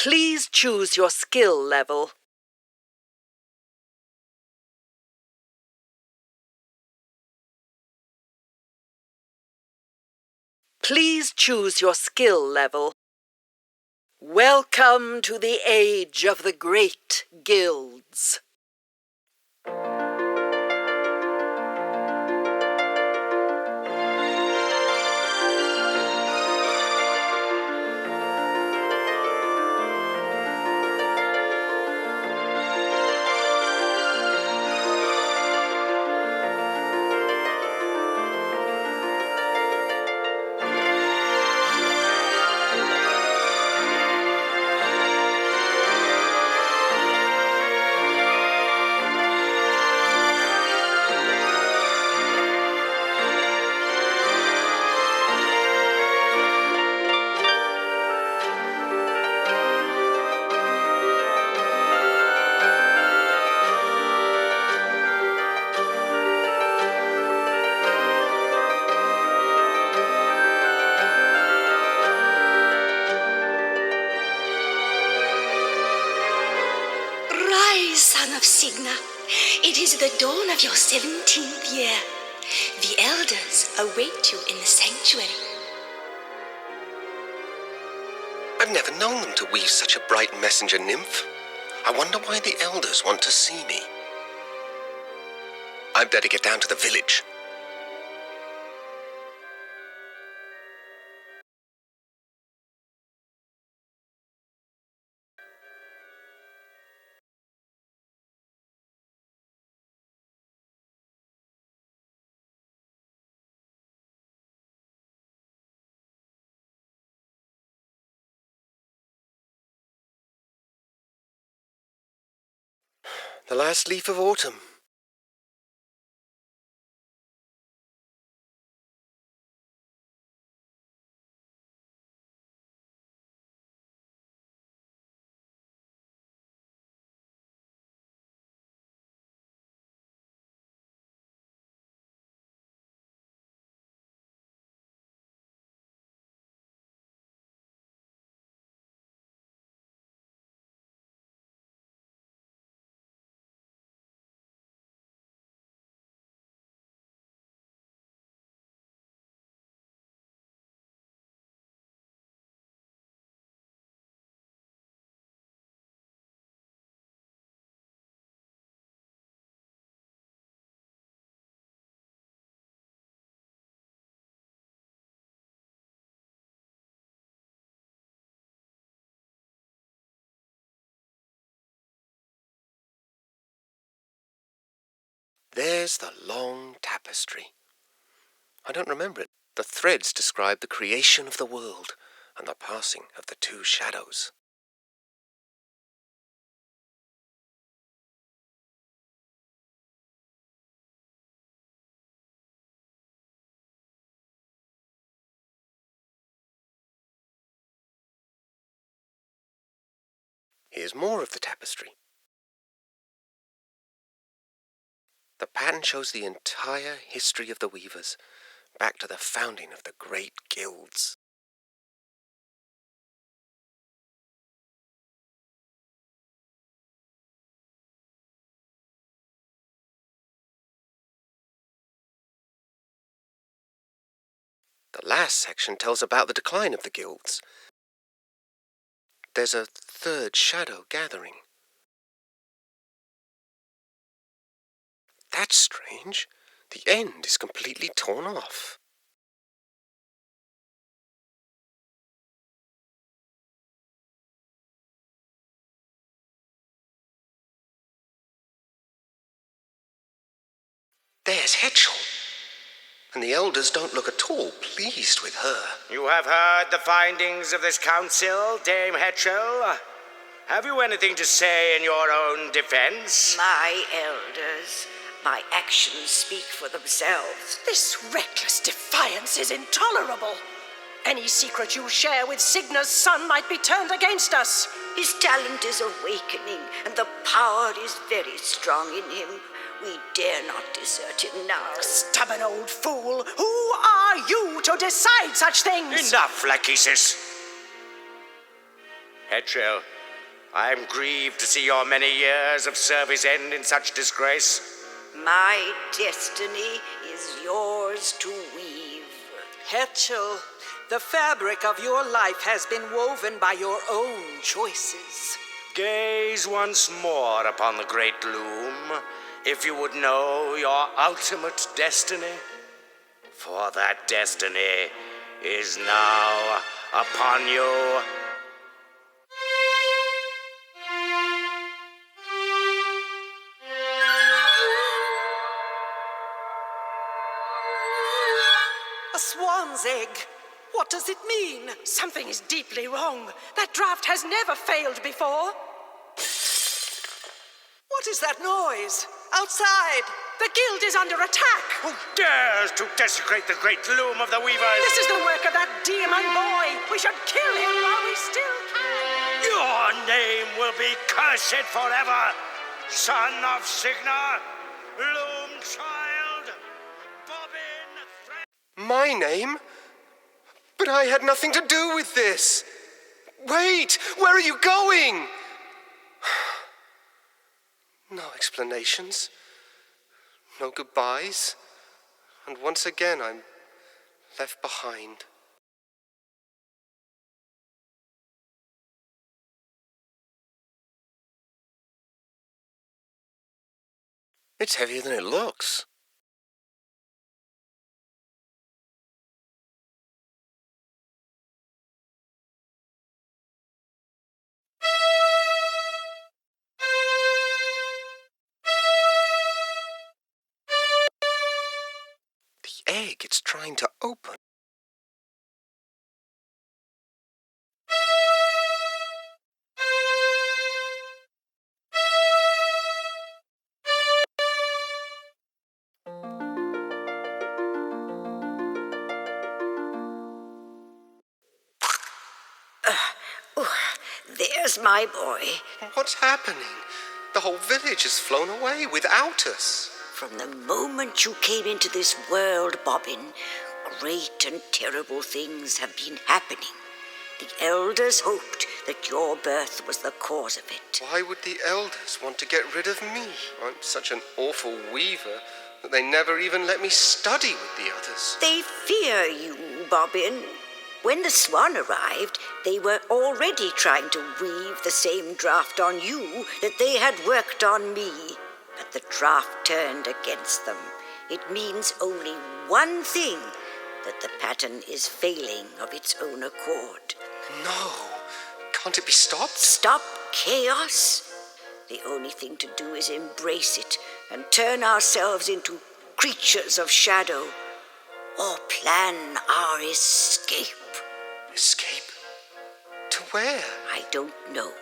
Please choose your skill level. Please choose your skill level. Welcome to the age of the great guilds. Son of Signa, it is the dawn of your 17th year. The elders await you in the sanctuary. I've never known them to weave such a bright messenger nymph. I wonder why the elders want to see me. I'd better get down to the village. The last leaf of autumn. There's the long tapestry. I don't remember it. The threads describe the creation of the world and the passing of the two shadows. Here's more of the tapestry. The pattern shows the entire history of the weavers, back to the founding of the great guilds. The last section tells about the decline of the guilds. There's a third shadow gathering. That's strange. The end is completely torn off. There's Hetchel. And the elders don't look at all pleased with her. You have heard the findings of this council, Dame Hetchel. Have you anything to say in your own defense? My elders, my actions speak for themselves. This reckless defiance is intolerable. Any secret you share with Signa's son might be turned against us. His talent is awakening, and the power is very strong in him. We dare not desert him now. Stubborn old fool! Who are you to decide such things? Enough, Lachesis. Hetchel, I'm grieved to see your many years of service end in such disgrace. My destiny is yours to weave. Hetchel, the fabric of your life has been woven by your own choices. Gaze once more upon the great Loom, if you would know your ultimate destiny. For that destiny is now upon you. A swan's egg. What does it mean? Something is deeply wrong. That draft has never failed before. What is that noise? Outside! The guild is under attack. Who dares to desecrate the great Loom of the Weavers? This is the work of that demon boy. We should kill him while we still can. Your name will be cursed forever, son of Signa, Loom child, Bobbin Thread. My name? But I had nothing to do with this. Wait, where are you going? No explanations. No goodbyes. And once again, I'm left behind. It's heavier than it looks. The egg, it's trying to open. There's my boy. What's happening? The whole village has flown away without us. From the moment you came into this world, Bobbin, great and terrible things have been happening. The elders hoped that your birth was the cause of it. Why would the elders want to get rid of me? I'm such an awful weaver that they never even let me study with the others. They fear you, Bobbin. When the swan arrived, they were already trying to weave the same draft on you that they had worked on me. But the draft turned against them. It means only one thing, that the pattern is failing of its own accord. No, can't it be stopped? Stop chaos? The only thing to do is embrace it and turn ourselves into creatures of shadow, or plan our escape. Escape? To where? I don't know.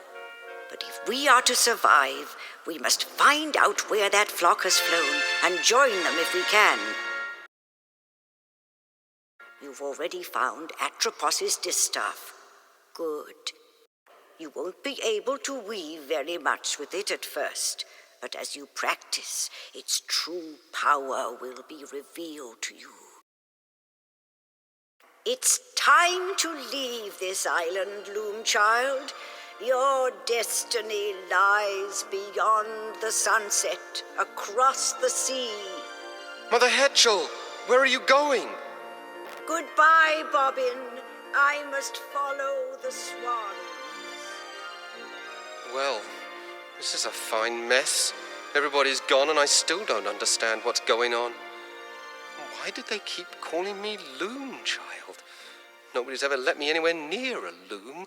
But if we are to survive, we must find out where that flock has flown and join them if we can. You've already found Atropos's distaff. Good. You won't be able to weave very much with it at first, but as you practice, its true power will be revealed to you. It's time to leave this island, Loom child. Your destiny lies beyond the sunset, across the sea. Mother Hetchel, where are you going? Goodbye, Bobbin. I must follow the swans. Well, this is a fine mess. Everybody's gone and I still don't understand what's going on. Why did they keep calling me Loom child? Nobody's ever let me anywhere near a loom.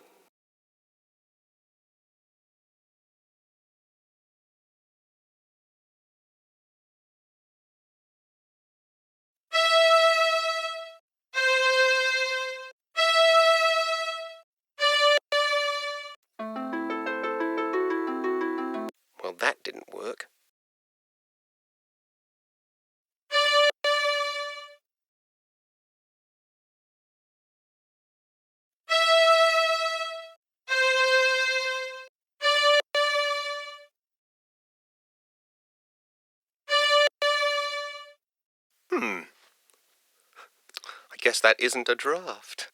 Well, that didn't work. I guess that isn't a draft.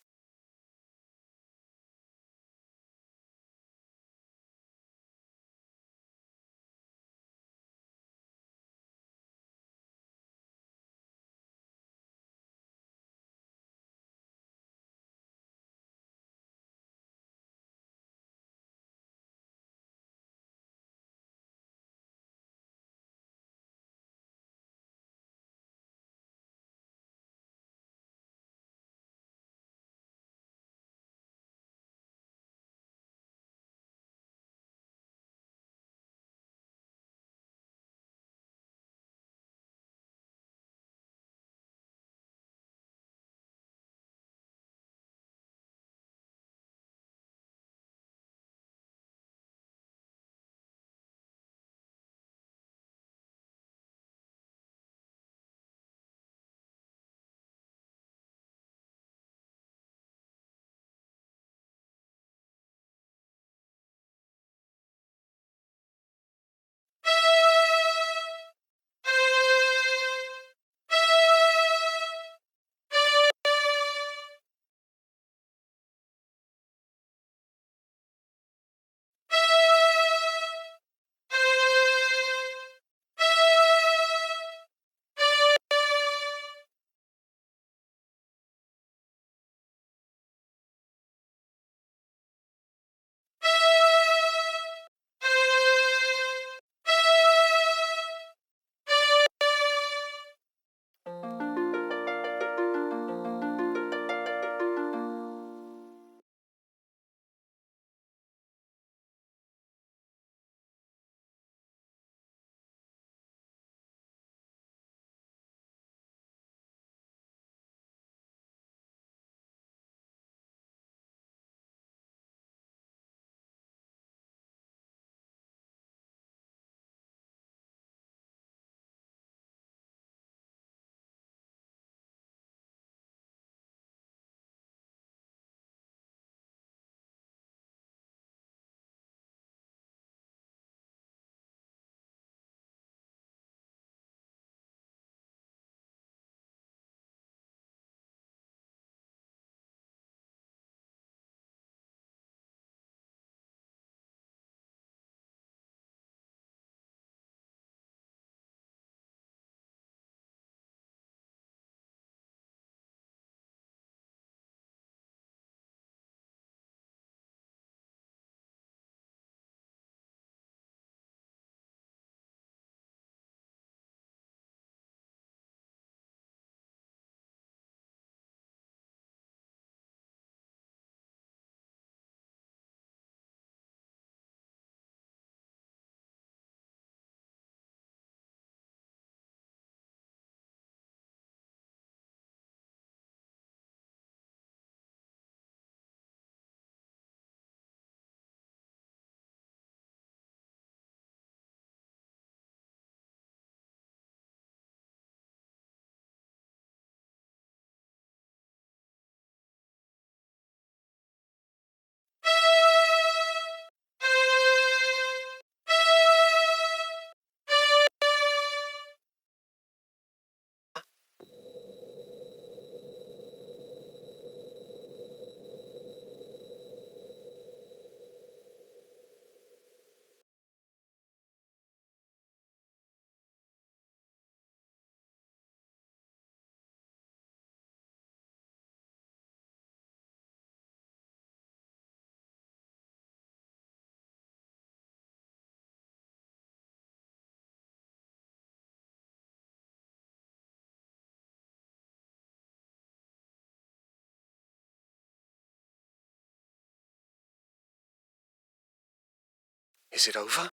Is it over?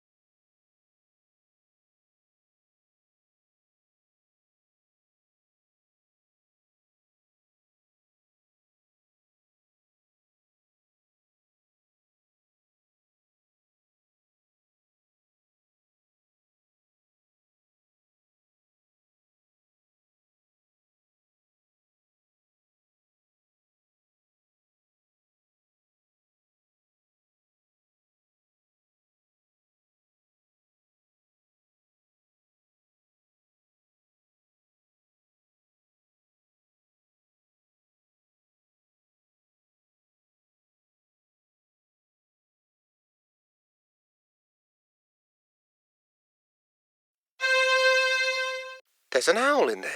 There's an owl in there.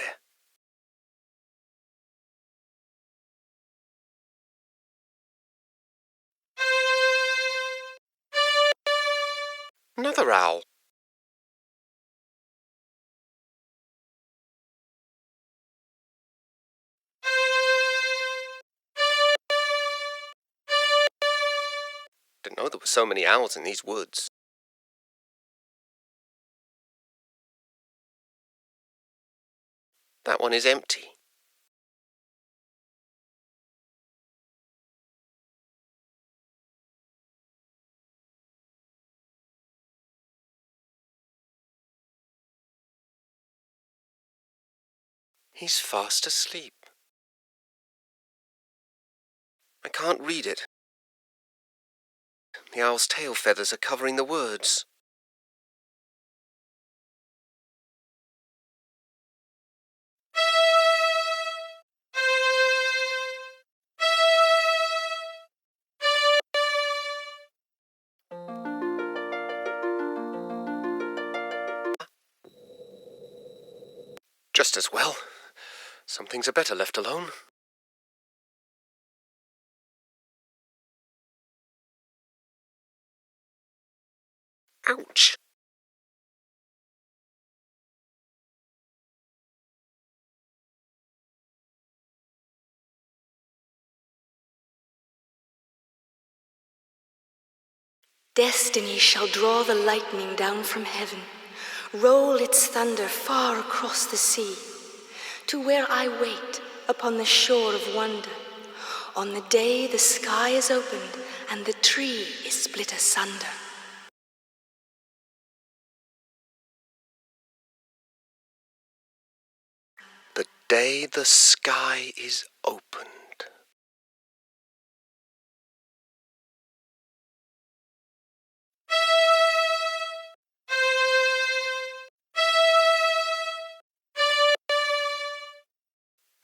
Another owl. Didn't know there were so many owls in these woods. That one is empty. He's fast asleep. I can't read it. The owl's tail feathers are covering the words. Just as well. Some things are better left alone. Ouch! Destiny shall draw the lightning down from heaven, roll its thunder far across the sea, to where I wait upon the shore of wonder, on the day the sky is opened and the tree is split asunder. The day the sky is opened.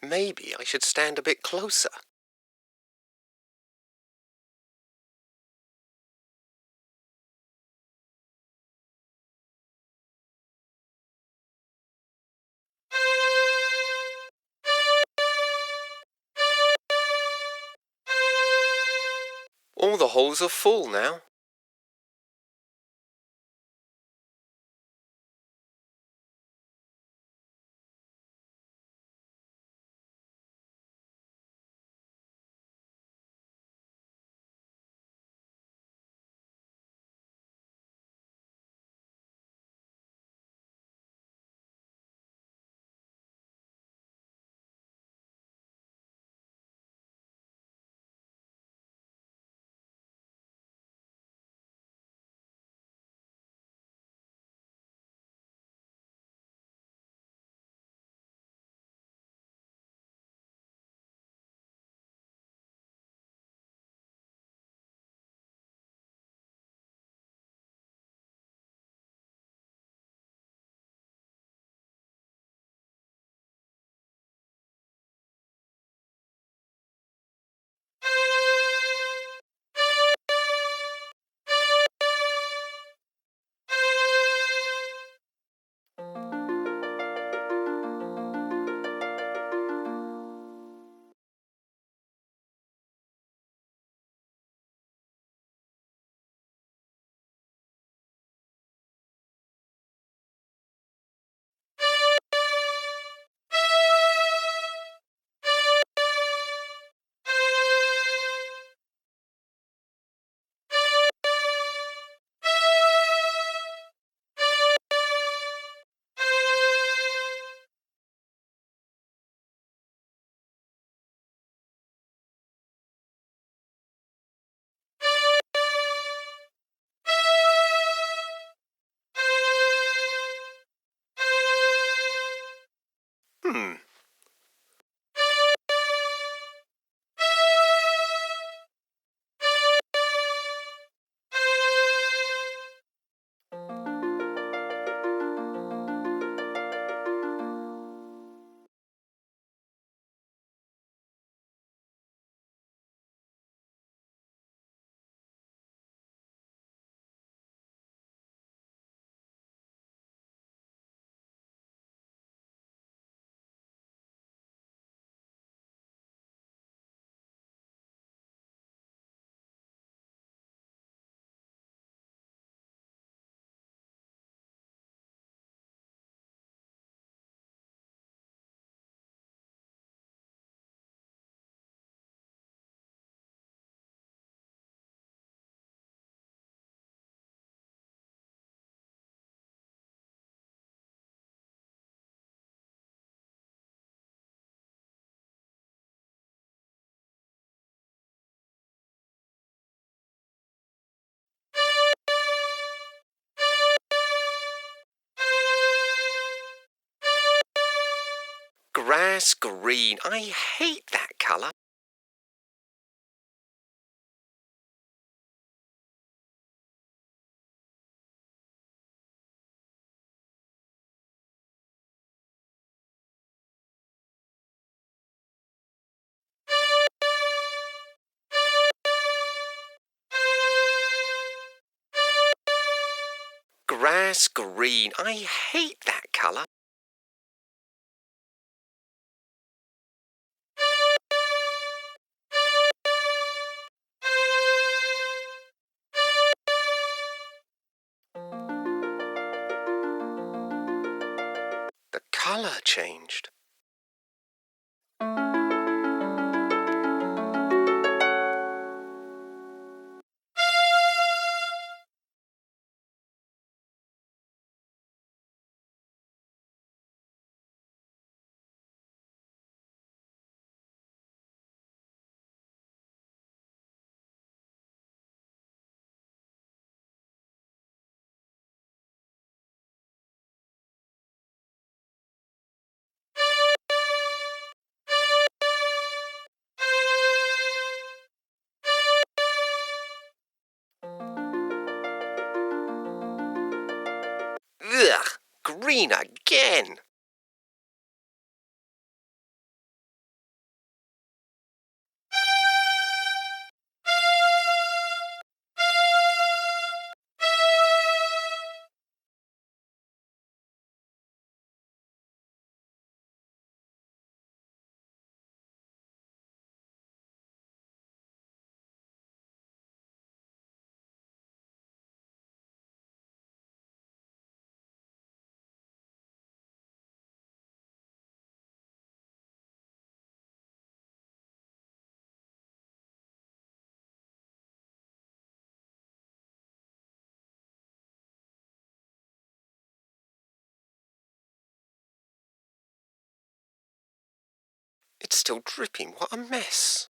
Maybe I should stand a bit closer. All the holes are full now. Grass green. I hate that colour. Grass green. I hate that colour. The colour changed. Ugh! Green again! It's still dripping. What a mess.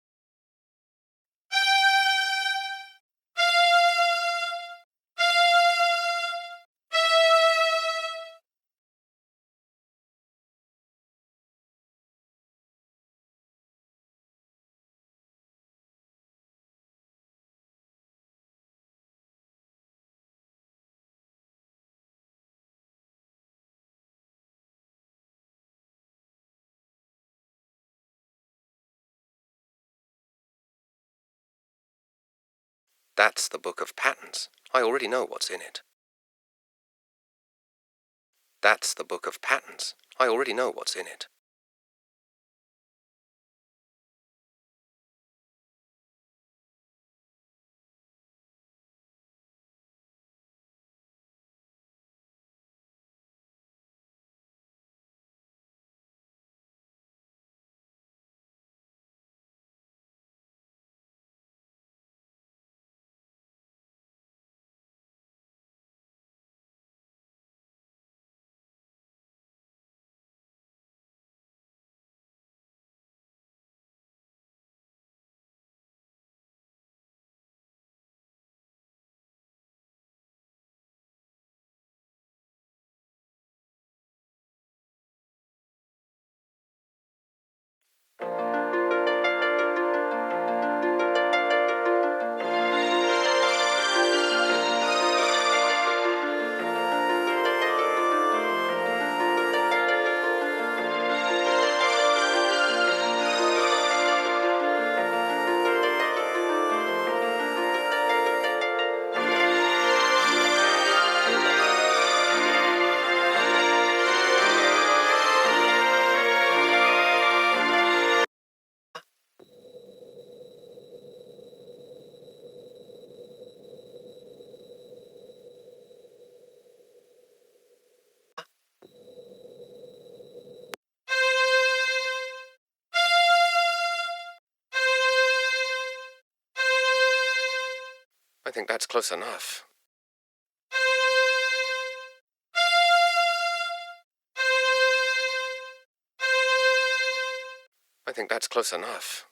That's the book of patterns. I already know what's in it. That's the book of patterns. I already know what's in it. I think that's close enough. I think that's close enough.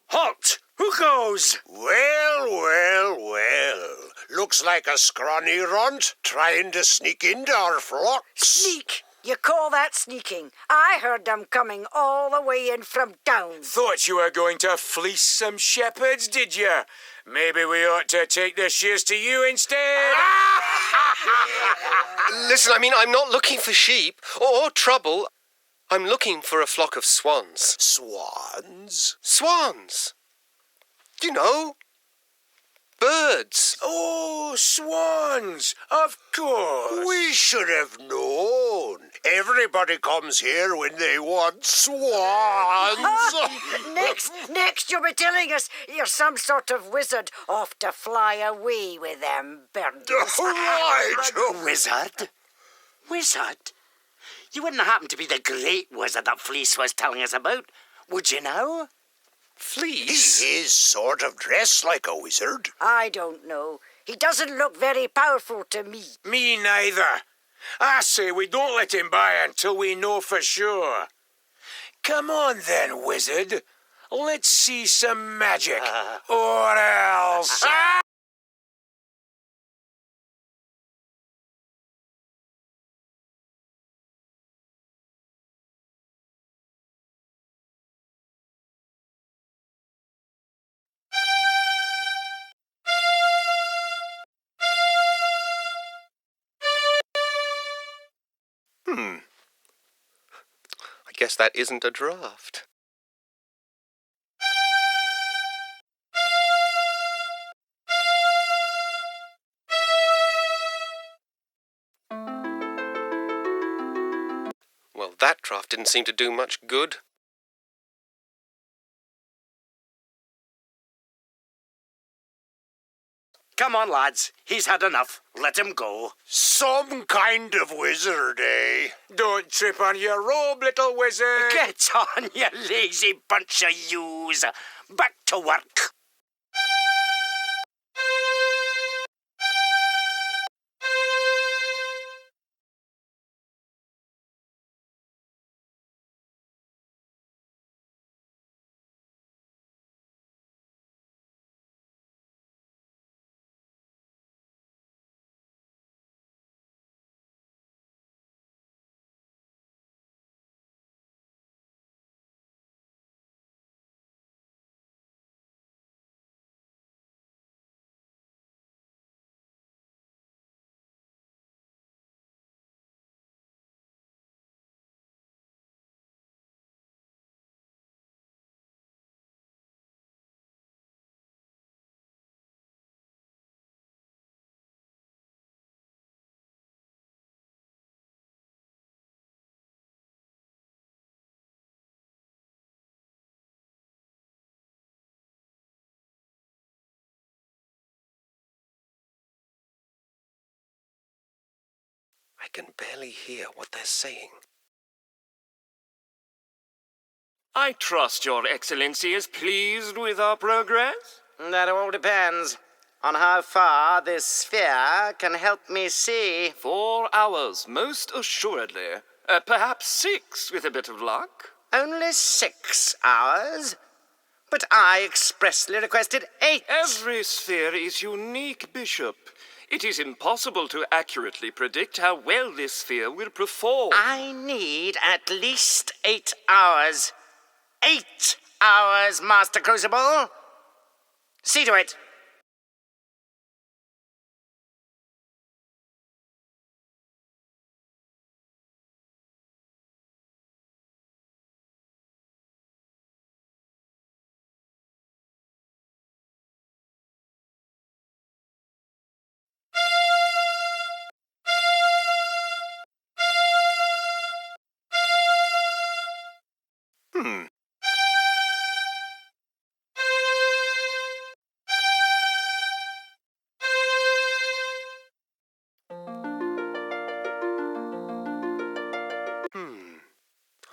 Halt! Who goes? Well. Looks like a scrawny runt trying to sneak into our flocks. Sneak? You call that sneaking? I heard them coming all the way in from town. Thought you were going to fleece some shepherds, did you? Maybe we ought to take the shears to you instead. Listen, I'm not looking for sheep or trouble. I'm looking for a flock of swans. Swans? Swans! You know, birds. Oh, swans! Of course. We should have known. Everybody comes here when they want swans. Next you'll be telling us you're some sort of wizard off to fly away with them birds. Right. Wizard? Wizard? You wouldn't happen to be the great wizard that Fleece was telling us about, would you now? Fleece? He is sort of dressed like a wizard. I don't know. He doesn't look very powerful to me. Me neither. I say we don't let him by until we know for sure. Come on then, wizard. Let's see some magic. Or else... I guess that isn't a draft. Well, that draft didn't seem to do much good. Come on, lads. He's had enough. Let him go. Some kind of wizard, eh? Don't trip on your robe, little wizard. Get on, you lazy bunch of yous. Back to work. I can barely hear what they're saying. I trust Your Excellency is pleased with our progress? That all depends on how far this sphere can help me see. 4 hours, most assuredly. Perhaps 6, with a bit of luck. Only 6 hours? But I expressly requested 8. Every sphere is unique, Bishop. It is impossible to accurately predict how well this sphere will perform. I need at least 8 hours. 8 hours, Master Crucible. See to it.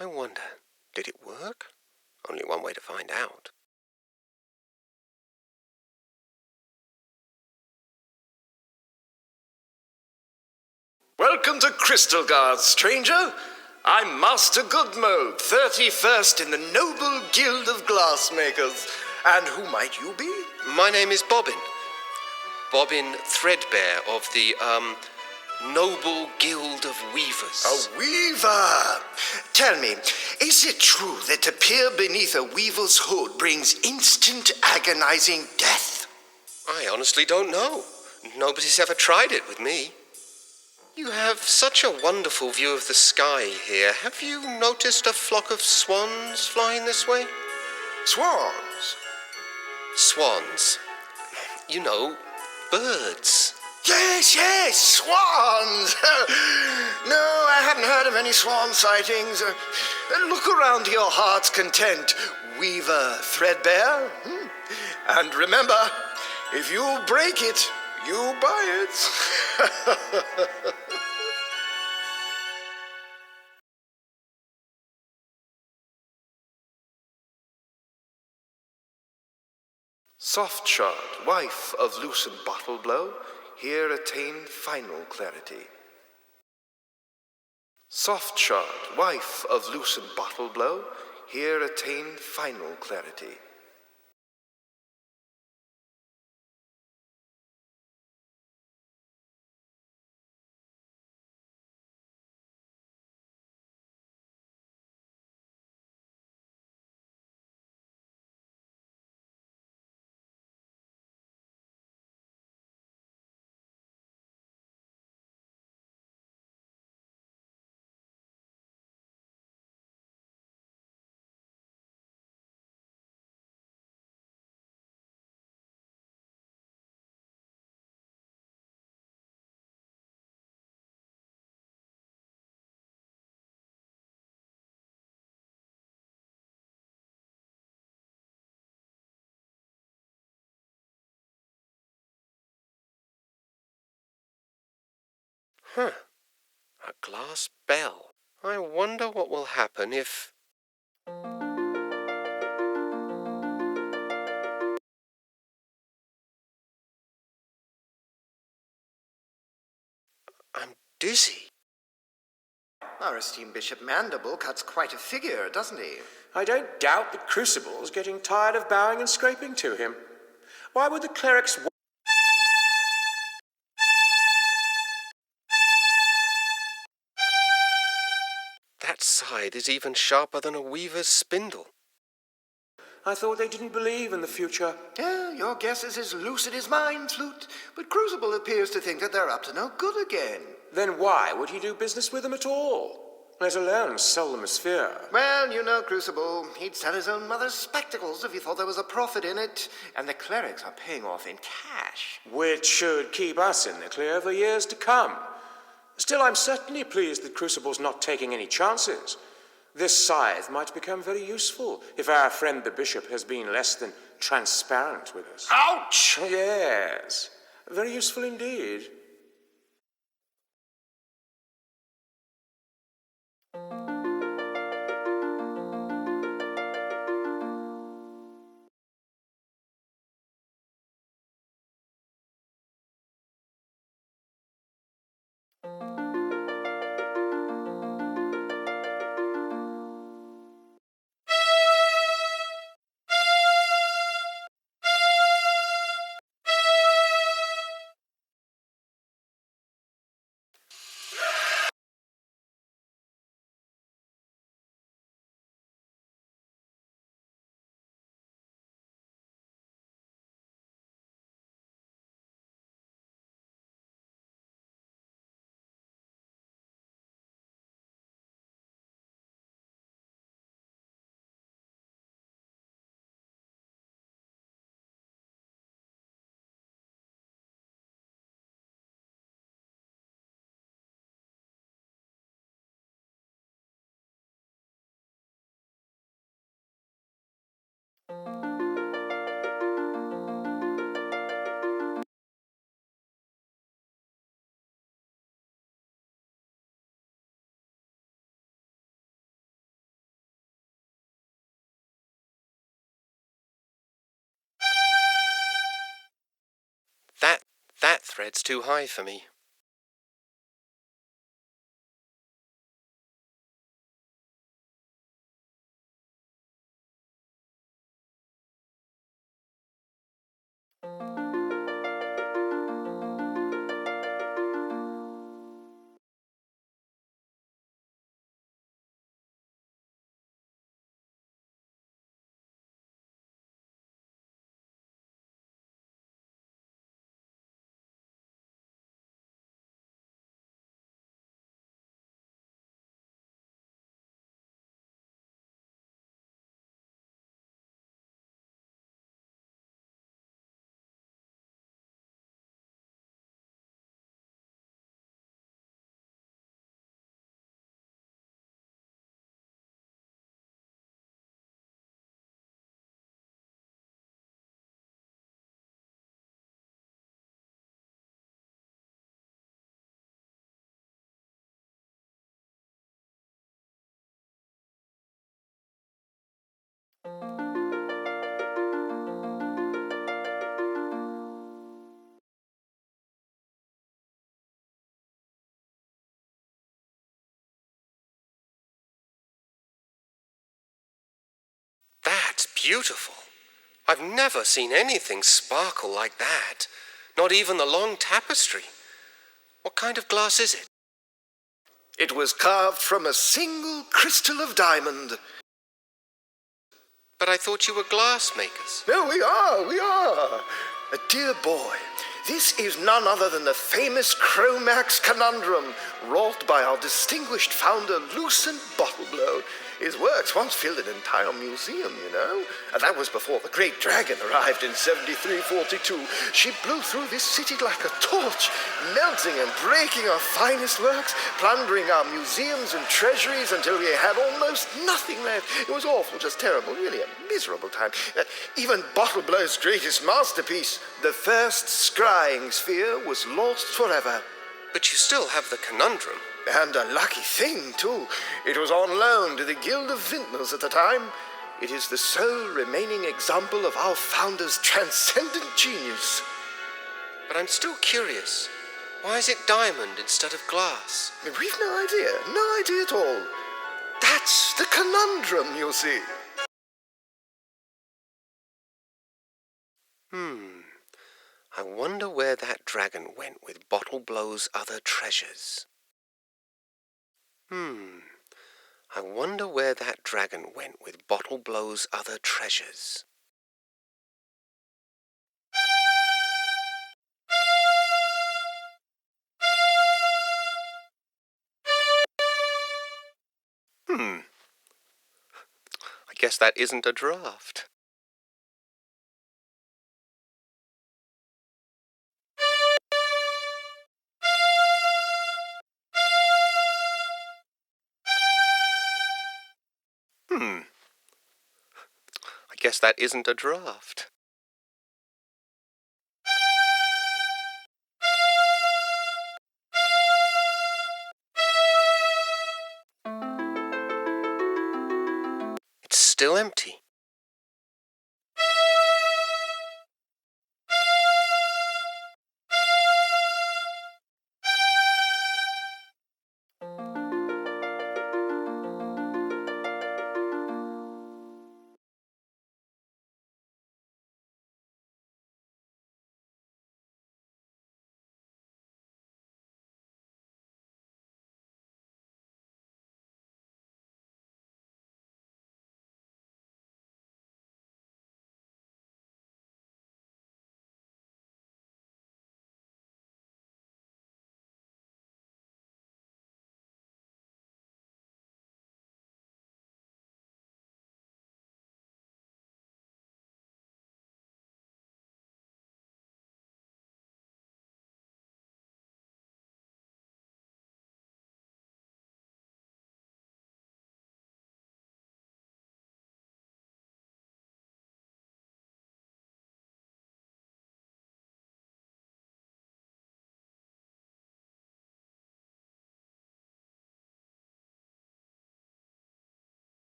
I wonder, did it work? Only one way to find out. Welcome to Crystal Guard, stranger. I'm Master Goodmode, 31st in the Noble Guild of Glassmakers. And who might you be? My name is Bobbin. Bobbin Threadbare of the, Noble Guild of Weavers. A weaver! Tell me, is it true that to peer beneath a weaver's hood brings instant agonizing death? I honestly don't know. Nobody's ever tried it with me. You have such a wonderful view of the sky here. Have you noticed a flock of swans flying this way? Swans? Swans. You know, birds. Yes, swans! No, I hadn't heard of any swan sightings. Look around to your heart's content, Weaver Threadbare. And remember, if you break it, you buy it. Softshod, wife of loosened Bottleblow, here attained final clarity. Softshod, wife of loosened Bottleblow, here attained final clarity. Huh. A glass bell. I wonder what will happen if... I'm dizzy. Our esteemed Bishop Mandible cuts quite a figure, doesn't he? I don't doubt that Crucible's getting tired of bowing and scraping to him. Why would the clerics... That scythe is even sharper than a weaver's spindle. I thought they didn't believe in the future. Yeah, your guess is as lucid as mine, Flute. But Crucible appears to think that they're up to no good again. Then why would he do business with them at all? Let alone sell them a sphere. Well, you know, Crucible, he'd sell his own mother's spectacles if he thought there was a profit in it. And the clerics are paying off in cash. Which should keep us in the clear for years to come. Still, I'm certainly pleased that Crucible's not taking any chances. This scythe might become very useful if our friend the bishop has been less than transparent with us. Ouch! Yes, very useful indeed. That thread's too high for me. That's beautiful. I've never seen anything sparkle like that. Not even the long tapestry. What kind of glass is it? It was carved from a single crystal of diamond. But I thought you were glass makers. No, we are. Dear boy, this is none other than the famous Chromax conundrum, wrought by our distinguished founder, Lucent Bottleblow. His works once filled an entire museum, you know. And that was before the great dragon arrived in 7342. She blew through this city like a torch, melting and breaking our finest works, plundering our museums and treasuries until we had almost nothing left. It was awful, just terrible, really a miserable time. Even Bottleblow's greatest masterpiece, the first scrying sphere, was lost forever. But you still have the conundrum. And a lucky thing, too. It was on loan to the Guild of Vintners at the time. It is the sole remaining example of our founder's transcendent genius. But I'm still curious. Why is it diamond instead of glass? We've no idea at all. That's the conundrum, you see. I wonder where that dragon went with Bottleblow's other treasures. I wonder where that dragon went with Bottleblow's other treasures. I guess that isn't a draft. I guess that isn't a draft. still empty.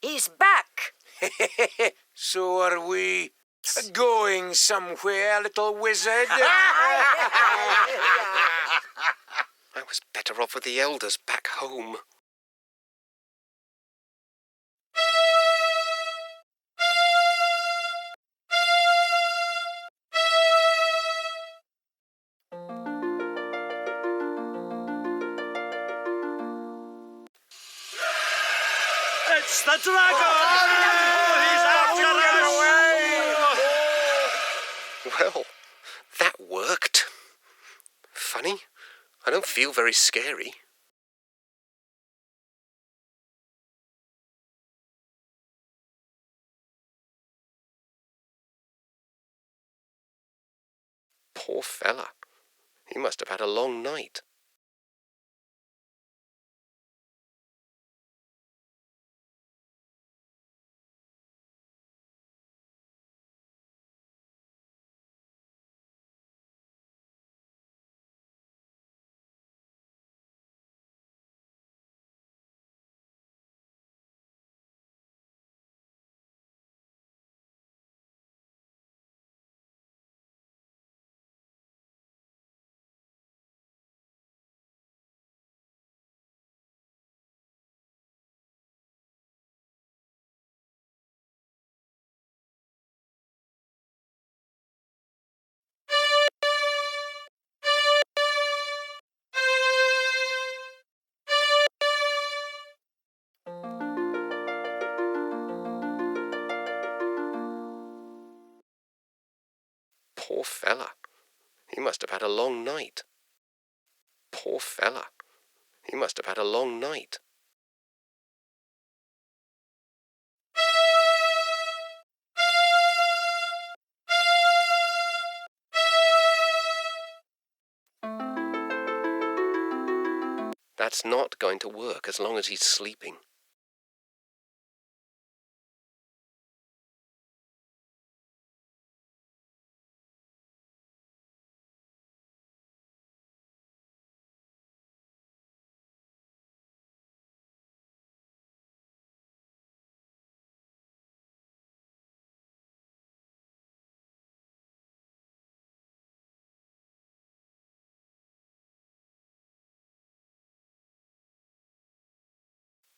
He's back. So are we going somewhere, little wizard? I was better off with the elders back home. It's the dragon! He's after us! Well, that worked. Funny, I don't feel very scary. Poor fella. He must have had a long night. Poor fella. He must have had a long night. Poor fella. He must have had a long night. That's not going to work as long as he's sleeping.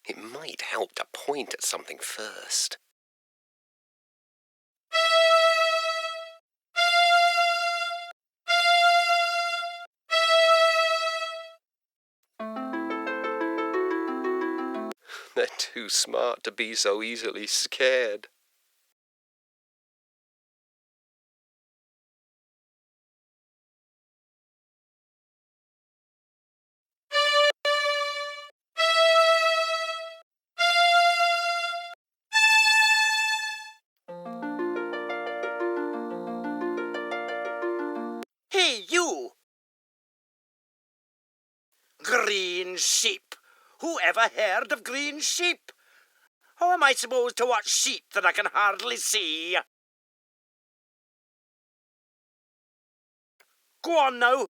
It might help to point at something first. They're too smart to be so easily scared. Hey, you! Green sheep! Who ever heard of green sheep? How am I supposed to watch sheep that I can hardly see? Go on now.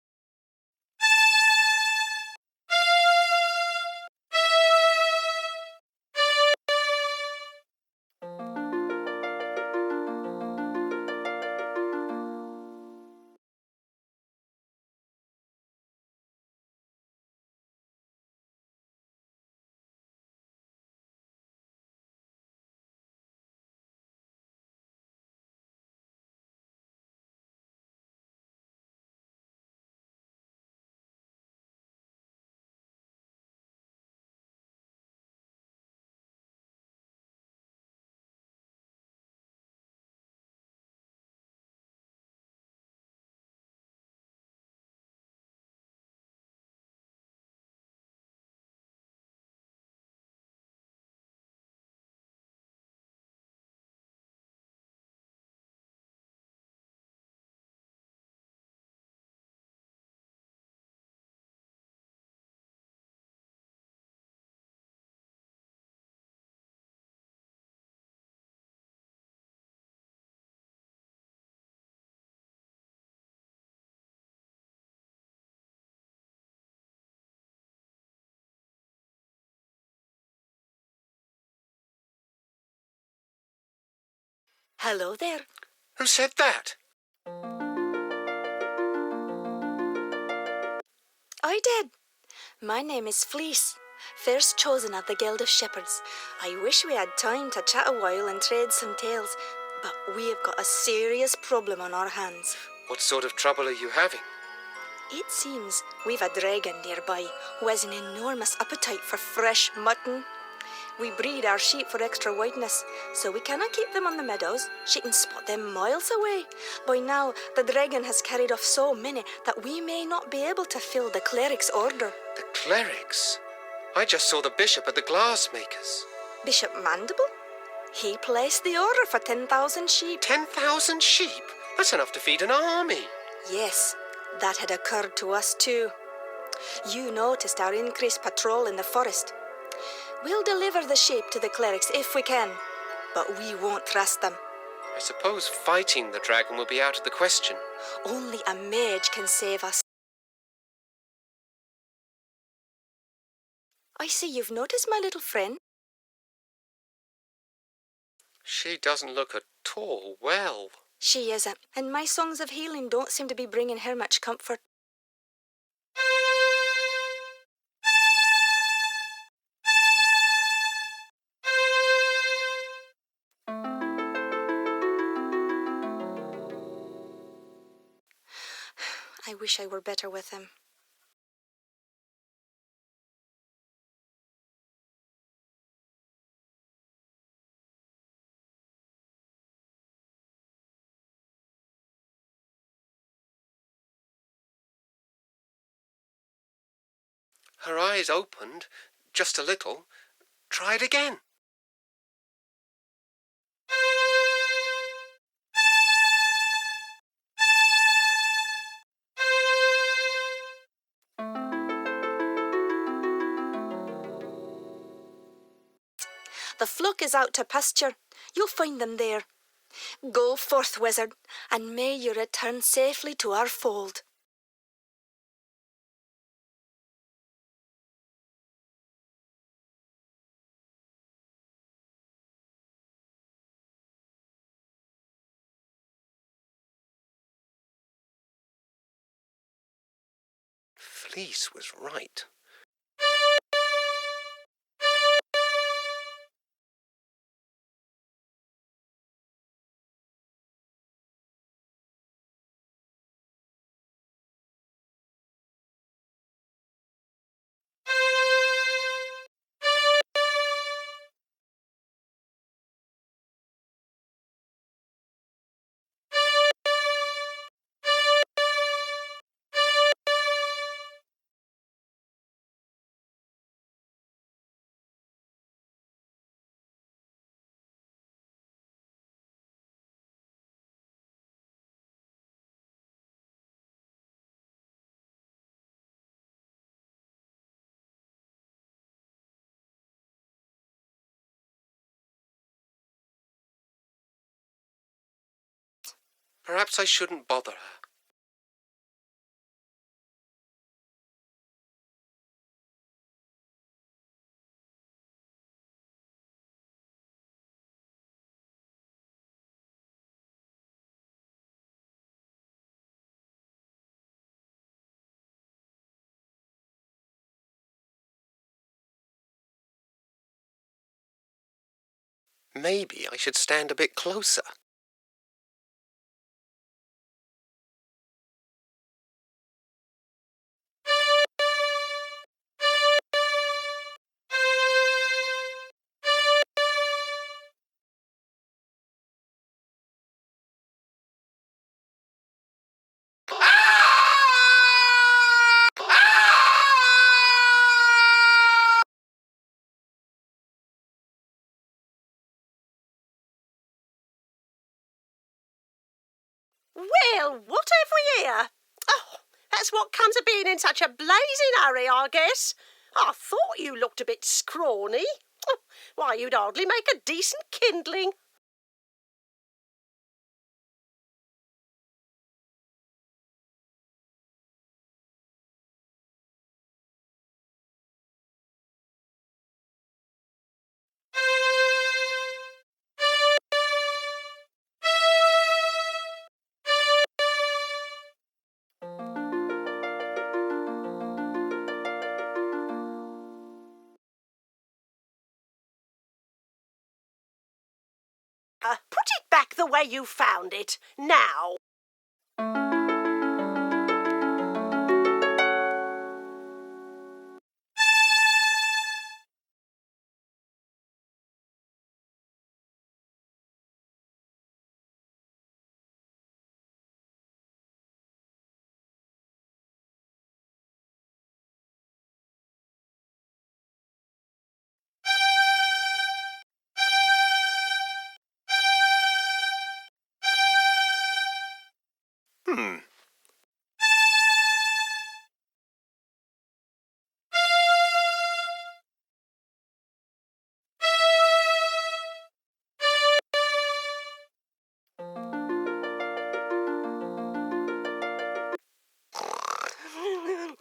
Hello there. Who said that? I did. My name is Fleece, first chosen of the Guild of Shepherds. I wish we had time to chat a while and trade some tales, but we have got a serious problem on our hands. What sort of trouble are you having? It seems we've a dragon nearby who has an enormous appetite for fresh mutton. We breed our sheep for extra whiteness, so we cannot keep them on the meadows. She can spot them miles away. By now, the dragon has carried off so many that we may not be able to fill the cleric's order. The clerics? I just saw the bishop at the glassmakers. Bishop Mandible? He placed the order for 10,000 sheep. 10,000 sheep? That's enough to feed an army. Yes, that had occurred to us too. You noticed our increased patrol in the forest. We'll deliver the sheep to the clerics if we can, but we won't trust them. I suppose fighting the dragon will be out of the question. Only a mage can save us. I see you've noticed my little friend. She doesn't look at all well. She isn't, and my songs of healing don't seem to be bringing her much comfort. I wish I were better with him. Her eyes opened, just a little. Try it again. The flock is out to pasture. You'll find them there. Go forth, wizard, and may you return safely to our fold. Fleece was right. Perhaps I shouldn't bother her. Maybe I should stand a bit closer. Well, what have we here? Oh, that's what comes of being in such a blazing hurry, I guess. I thought you looked a bit scrawny. Oh, why, you'd hardly make a decent kindling. Put it back the way you found it, now.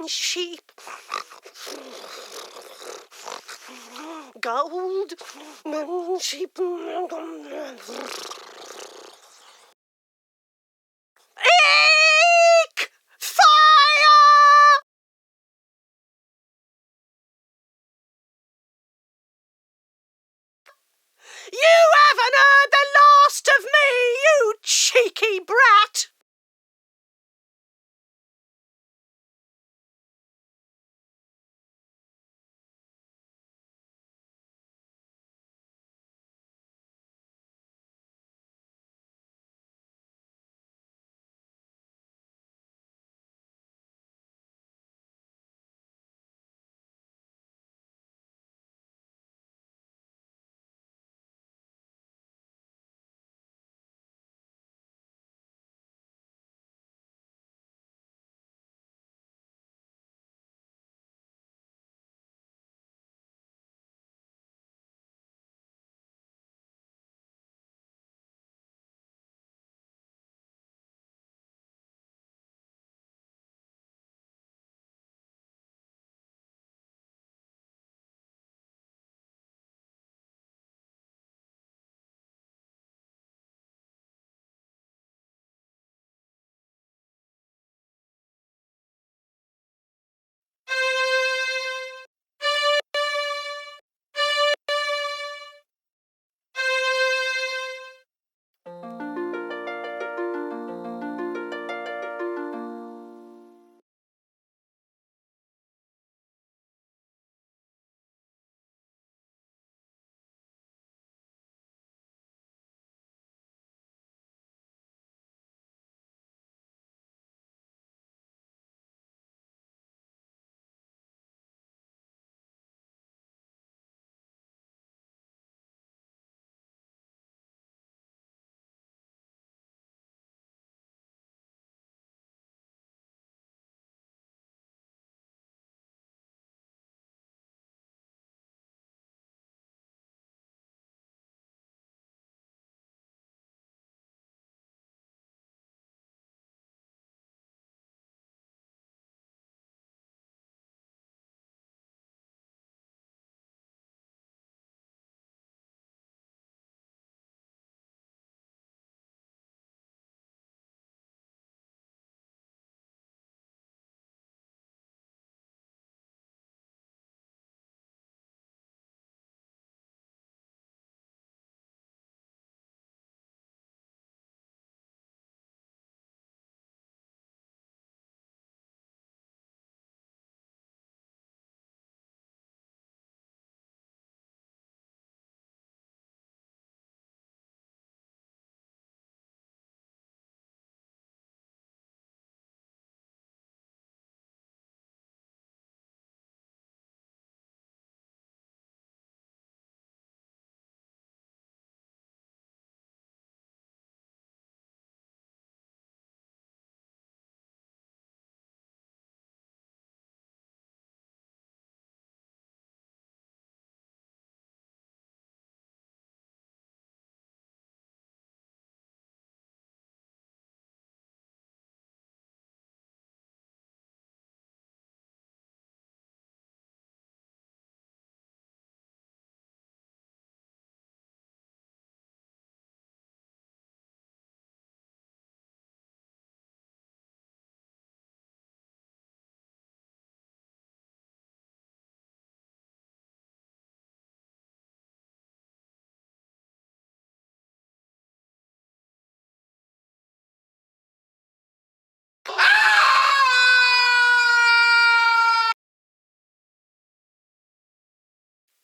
Sheep. Gold. Sheep. Eek! Fire! You haven't heard the last of me, you cheeky brat!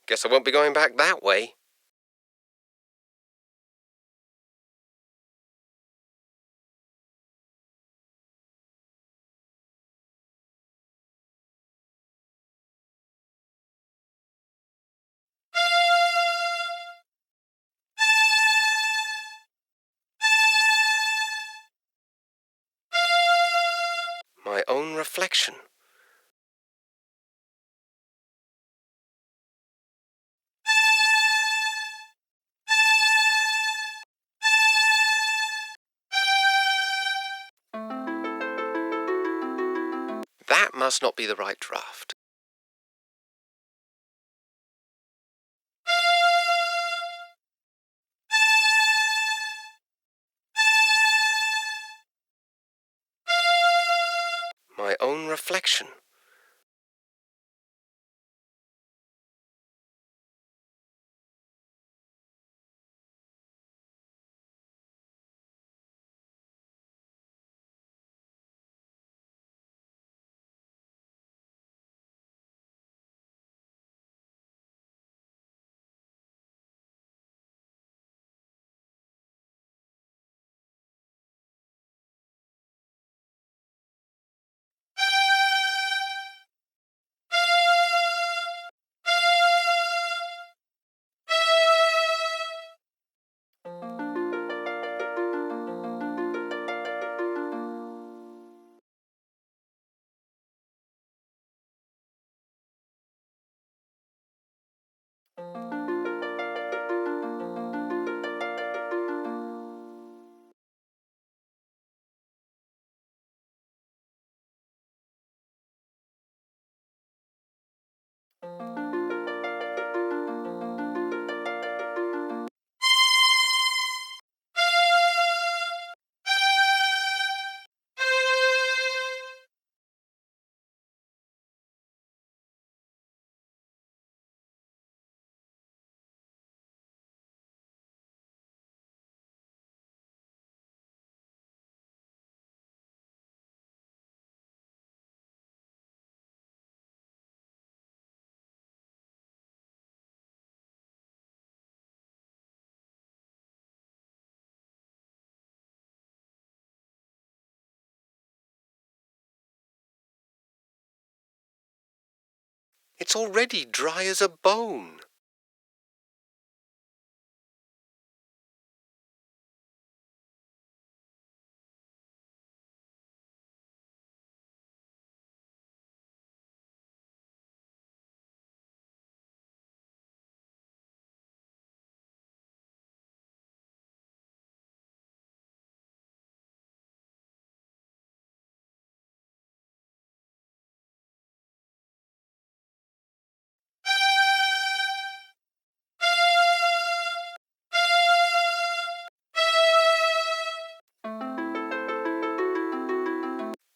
Guess I won't be going back that way. My own reflection. That must not be the right draft. My own reflection. It's already dry as a bone.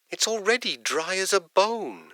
It's already dry as a bone.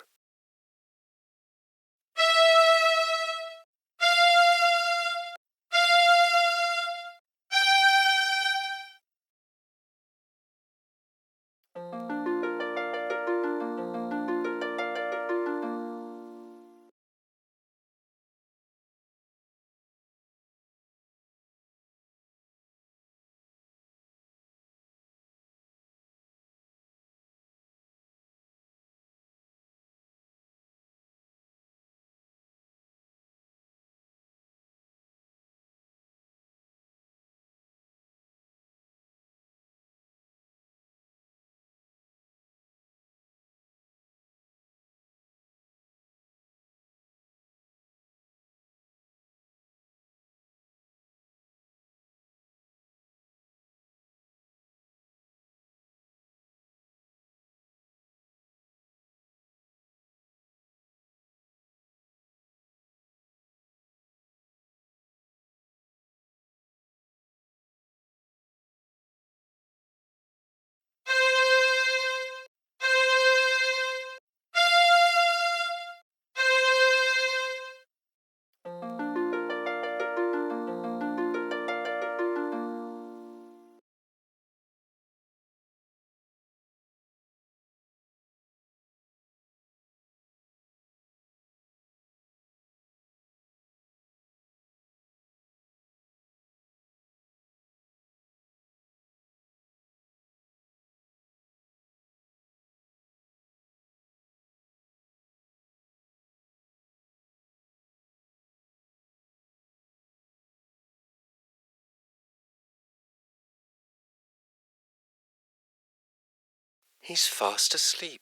He's fast asleep.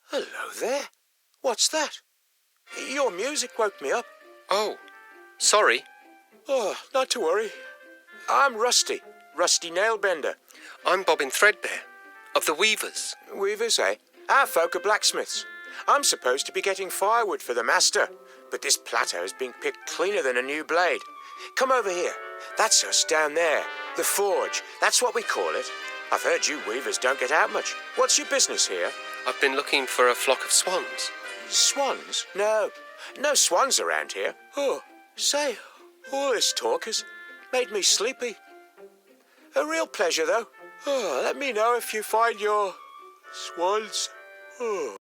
Hello there. What's that? Your music woke me up. Oh, sorry. Oh, not to worry. I'm Rusty Nailbender. I'm Bobbin Threadbare, of the Weavers. Weavers, eh? Our folk are blacksmiths. I'm supposed to be getting firewood for the master, but this plateau has been picked cleaner than a new blade. Come over here. That's us down there. The forge. That's what we call it. I've heard you weavers don't get out much. What's your business here? I've been looking for a flock of swans. Swans? No swans around here. Oh, say, all this talk has made me sleepy. A real pleasure, though. Oh, let me know if you find your swans. Oh.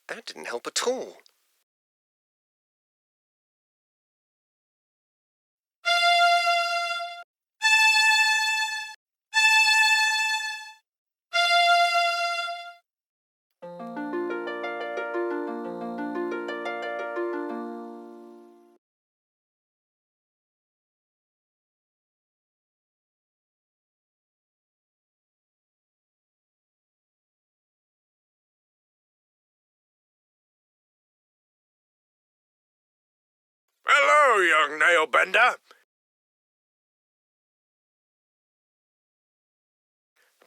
That didn't help at all. Hello, young nailbender.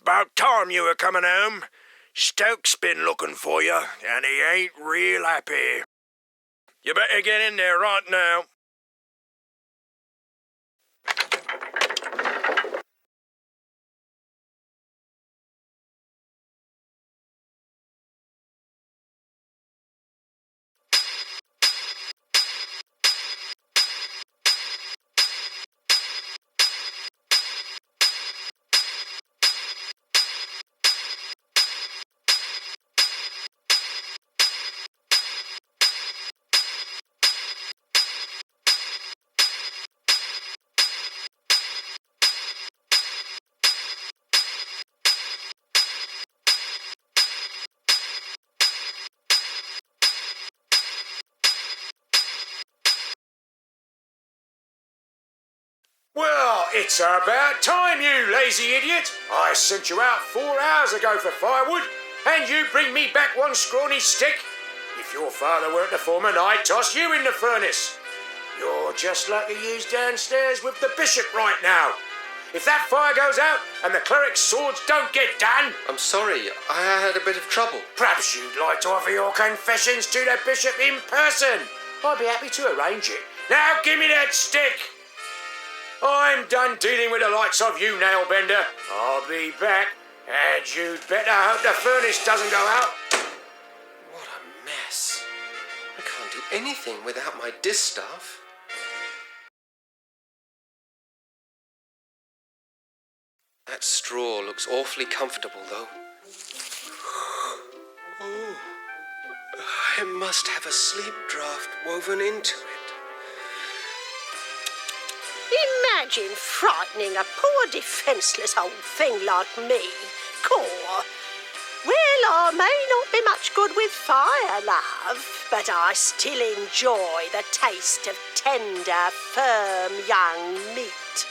About time you were coming home. Stoke's been looking for you, and he ain't real happy. You better get in there right now. Well, it's about time, you lazy idiot. I sent you out 4 hours ago for firewood, and you bring me back one scrawny stick. If your father weren't the foreman, I'd toss you in the furnace. You're just like you used downstairs with the bishop right now. If that fire goes out and the cleric's swords don't get done... I'm sorry, I had a bit of trouble. Perhaps you'd like to offer your confessions to the bishop in person. I'd be happy to arrange it. Now give me that stick. I'm done dealing with the likes of you, Nailbender. I'll be back, and you'd better hope the furnace doesn't go out. What a mess. I can't do anything without my distaff. That straw looks awfully comfortable, though. Oh, it must have a sleep draught woven into it. Imagine frightening a poor defenceless old thing like me. Caw. Well, I may not be much good with fire, love, but I still enjoy the taste of tender, firm young meat.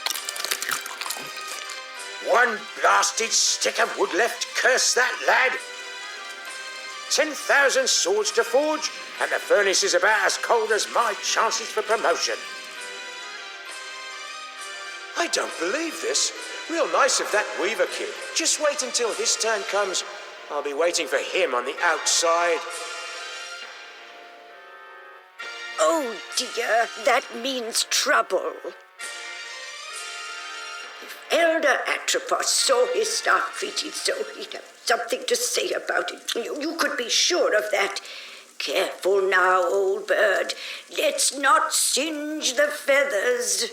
One blasted stick of wood left, curse that lad. 10,000 swords to forge, and the furnace is about as cold as my chances for promotion. I don't believe this. Real nice of that Weaver kid. Just wait until his turn comes. I'll be waiting for him on the outside. Oh dear, that means trouble. If Elder Atropos saw his staff treated so, he'd have something to say about it. You could be sure of that. Careful now, old bird. Let's not singe the feathers.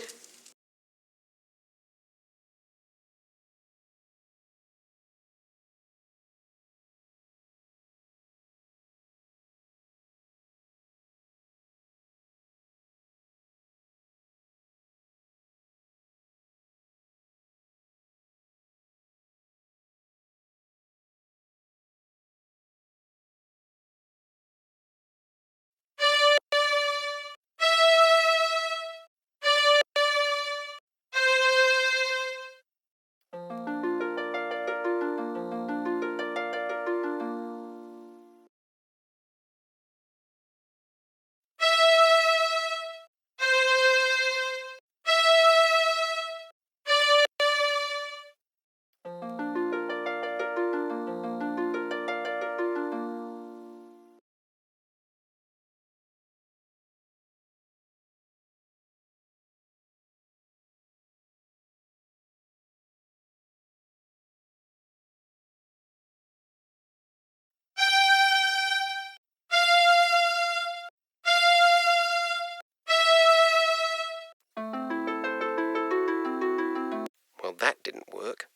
Well, that didn't work.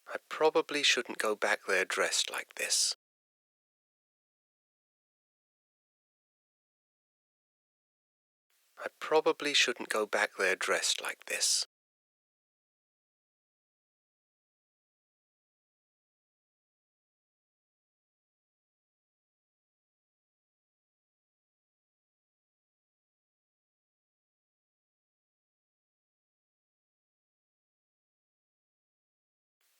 I probably shouldn't go back there dressed like this. I probably shouldn't go back there dressed like this.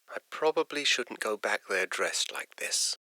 I probably shouldn't go back there dressed like this.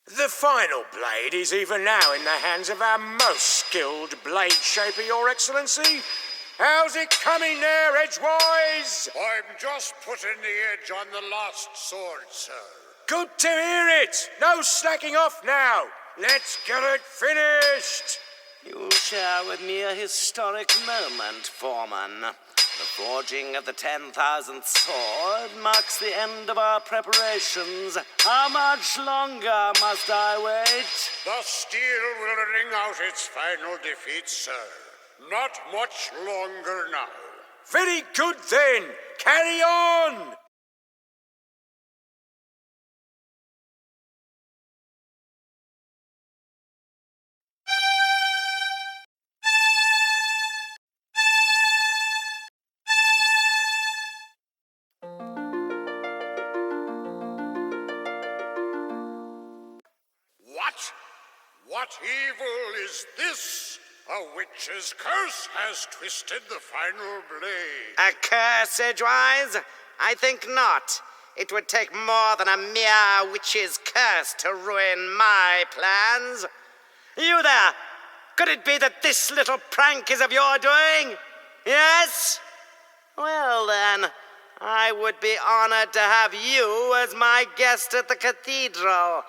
The final blade is even now in the hands of our most skilled blade shaper, Your Excellency. How's it coming there, edgewise? I'm just putting the edge on the last sword, sir. Good to hear it. No slacking off now. Let's get it finished. You share with me a historic moment, Foreman. The forging of the 10,000th sword marks the end of our preparations. How much longer must I wait? The steel will ring out its final defeat, sir. Not much longer now. Very good then. Carry on. What evil is this? A witch's curse has twisted the final blade. A curse, Edgewise? I think not. It would take more than a mere witch's curse to ruin my plans. You there! Could it be that this little prank is of your doing? Yes? Well, then, I would be honored to have you as my guest at the cathedral.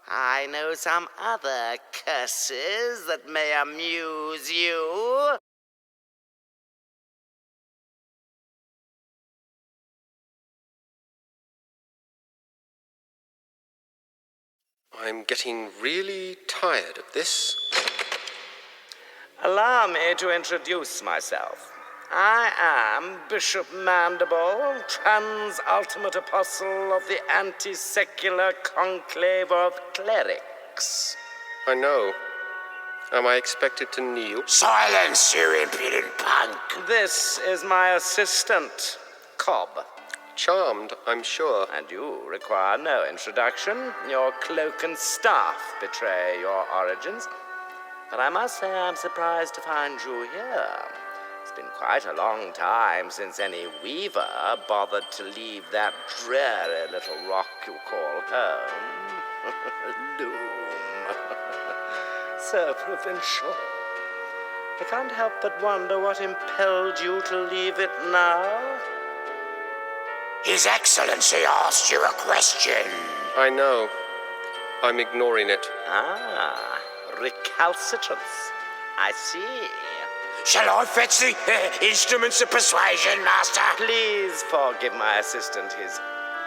I know some other curses that may amuse you. I'm getting really tired of this. Allow me to introduce myself. I am Bishop Mandible, trans-ultimate apostle of the anti-secular conclave of clerics. I know. Am I expected to kneel? Silence, you impudent punk. This is my assistant, Cobb. Charmed, I'm sure. And you require no introduction. Your cloak and staff betray your origins. But I must say I'm surprised to find you here. It's been quite a long time since any weaver bothered to leave that dreary little rock you call home. Loom. So provincial. I can't help but wonder what impelled you to leave it now. His Excellency asked you a question. I know. I'm ignoring it. Ah, recalcitrance. I see. Shall I fetch the instruments of persuasion, Master? Please forgive my assistant his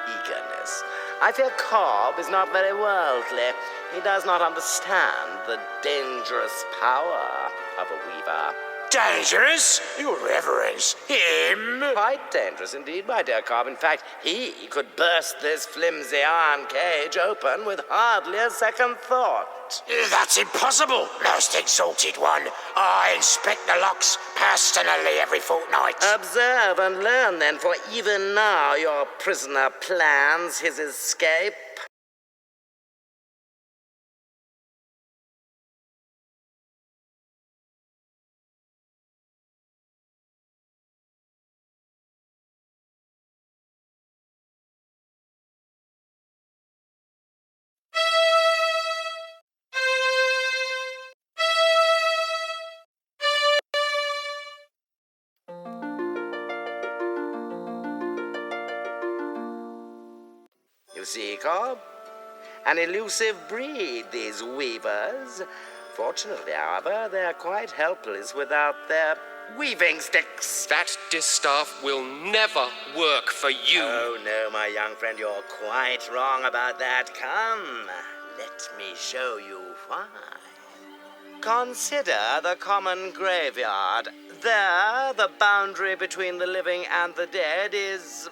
eagerness. I fear Cobb is not very worldly. He does not understand the dangerous power of a weaver. Dangerous? Your Reverence, him? Quite dangerous indeed, my dear Cobb. In fact, he could burst this flimsy iron cage open with hardly a second thought. That's impossible, most exalted one. I inspect the locks personally every fortnight. Observe and learn, then, for even now your prisoner plans his escape. You see, Cobb? An elusive breed, these weavers. Fortunately, however, they're quite helpless without their weaving sticks. That distaff will never work for you. Oh, no, my young friend, you're quite wrong about that. Come, let me show you why. Consider the common graveyard. There, the boundary between the living and the dead is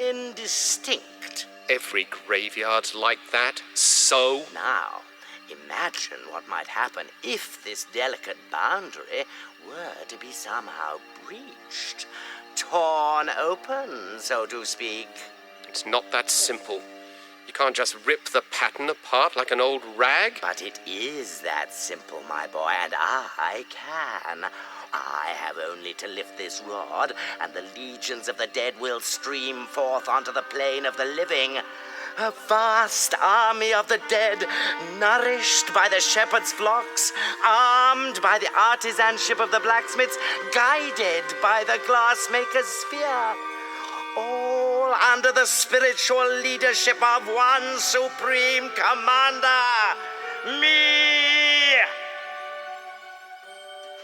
indistinct. Every graveyard's like that, so? Now, imagine what might happen if this delicate boundary were to be somehow breached, torn open, so to speak. It's not that simple. You can't just rip the pattern apart like an old rag. But it is that simple, my boy, and I can. I have only to lift this rod, and the legions of the dead will stream forth onto the plain of the living. A vast army of the dead, nourished by the shepherd's flocks, armed by the artisanship of the blacksmiths, guided by the glassmaker's spear. All under the spiritual leadership of one supreme commander, me!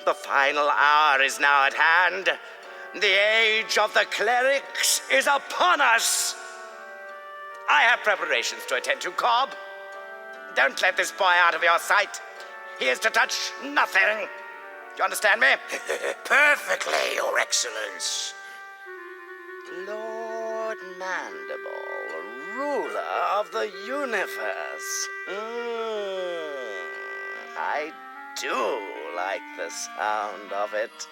The final hour is now at hand. The age of the clerics is upon us. I have preparations to attend to, Cobb. Don't let this boy out of your sight. He is to touch nothing. Do you understand me? Perfectly, Your Excellence. Lord Mandible, ruler of the universe. I do like the sound of it.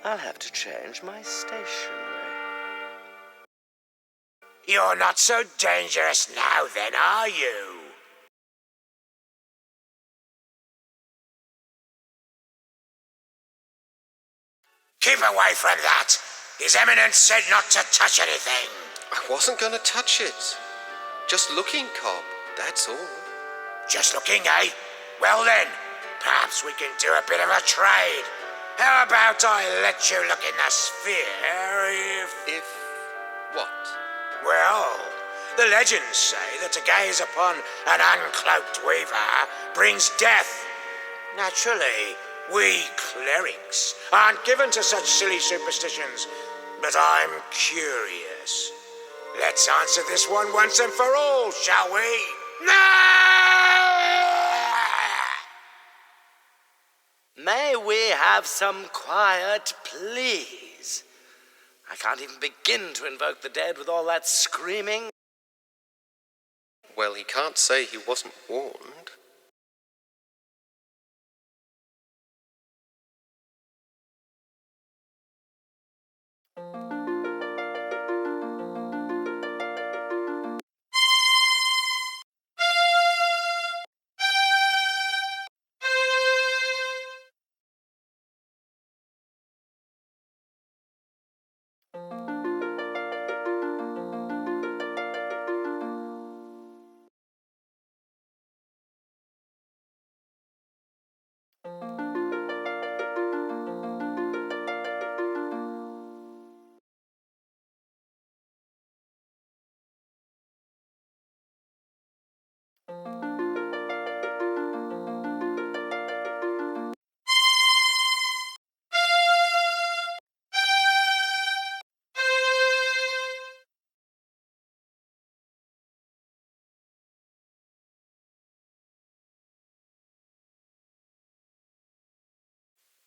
I'll have to change my stationery. You're not so dangerous now, then, are you? Keep away from that. His Eminence said not to touch anything. I wasn't going to touch it. Just looking, Cobb, that's all. Just looking, eh? Well then, perhaps we can do a bit of a trade. How about I let you look in the sphere If what? Well, the legends say that to gaze upon an uncloaked weaver brings death. Naturally, we clerics aren't given to such silly superstitions, but I'm curious. Let's answer this one once and for all, shall we? May we have some quiet, please? I can't even begin to invoke the dead with all that screaming. Well, he can't say he wasn't warned.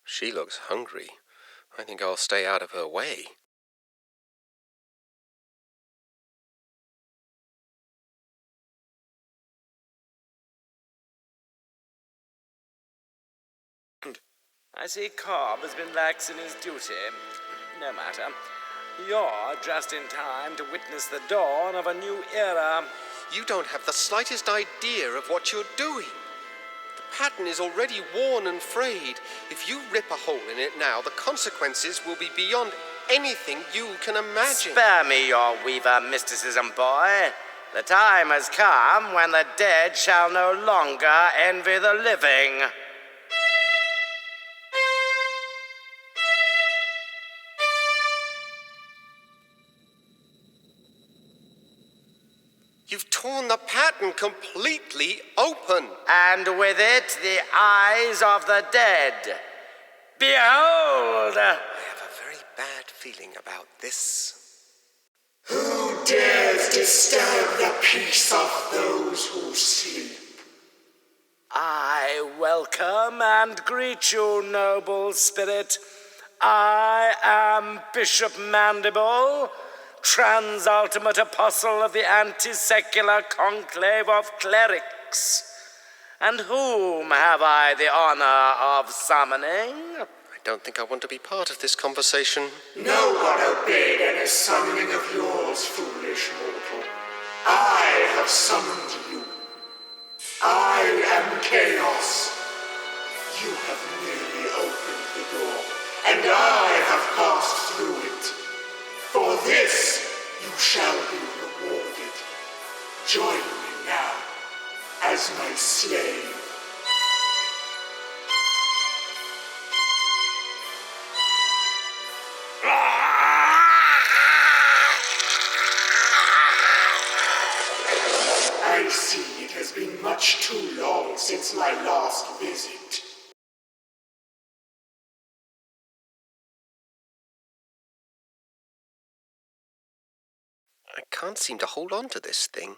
She looks hungry. I think I'll stay out of her way. I see Cobb has been lax in his duty. No matter. You're just in time to witness the dawn of a new era. You don't have the slightest idea of what you're doing. The pattern is already worn and frayed. If you rip a hole in it now, the consequences will be beyond anything you can imagine. Spare me your weaver mysticism, boy. The time has come when the dead shall no longer envy the living. You've torn the pattern completely open. And with it, the eyes of the dead. Behold! I have a very bad feeling about this. Who dares disturb the peace of those who sleep? I welcome and greet you, noble spirit. I am Bishop Mandible, Transultimate Apostle of the Anti-Secular Conclave of Clerics. And whom have I the honor of summoning? I don't think I want to be part of this conversation. No one obeyed any summoning of yours, foolish mortal. I have summoned you. I am Chaos. You have merely opened the door, and I have passed through it. For this you shall be rewarded. Join me now as my slave. I see it has been much too long since my last visit. I can't seem to hold on to this thing.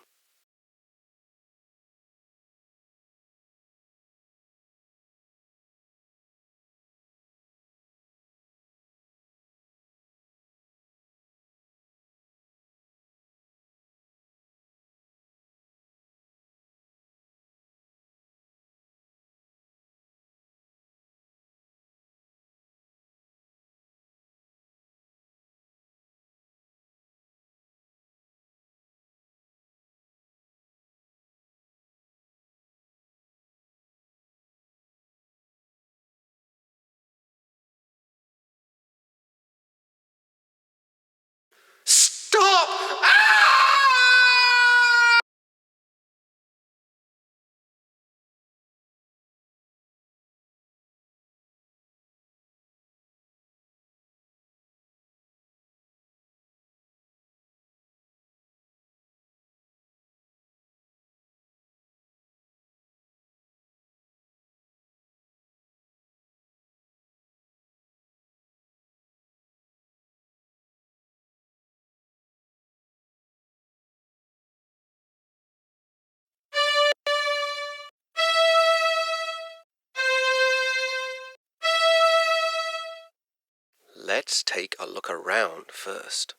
let's take a look around first.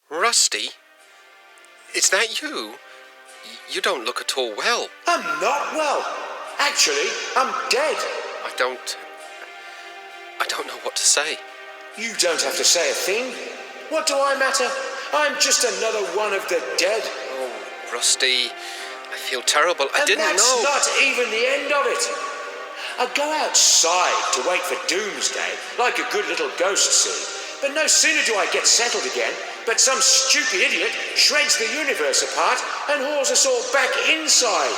Rusty? Is that you? You don't look at all well. I'm not well. Actually, I'm dead. I don't know what to say. You don't have to say a thing. What do I matter? I'm just another one of the dead. Oh, Rusty, I feel terrible. I didn't know. And that's not even the end of it. I go outside to wait for doomsday, like a good little ghost scene. But no sooner do I get settled again, but some stupid idiot shreds the universe apart and hauls us all back inside.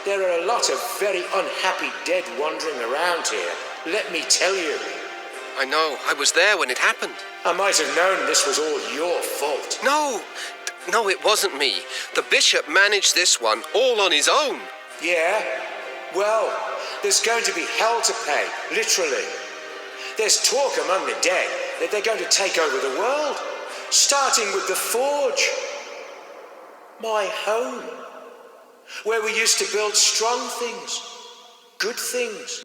There are a lot of very unhappy dead wandering around here, let me tell you. I know. I was there when it happened. I might have known this was all your fault. No, it wasn't me. The bishop managed this one all on his own. Yeah? Well, there's going to be hell to pay, literally. There's talk among the dead that they're going to take over the world, starting with the forge. My home, where we used to build strong things, good things.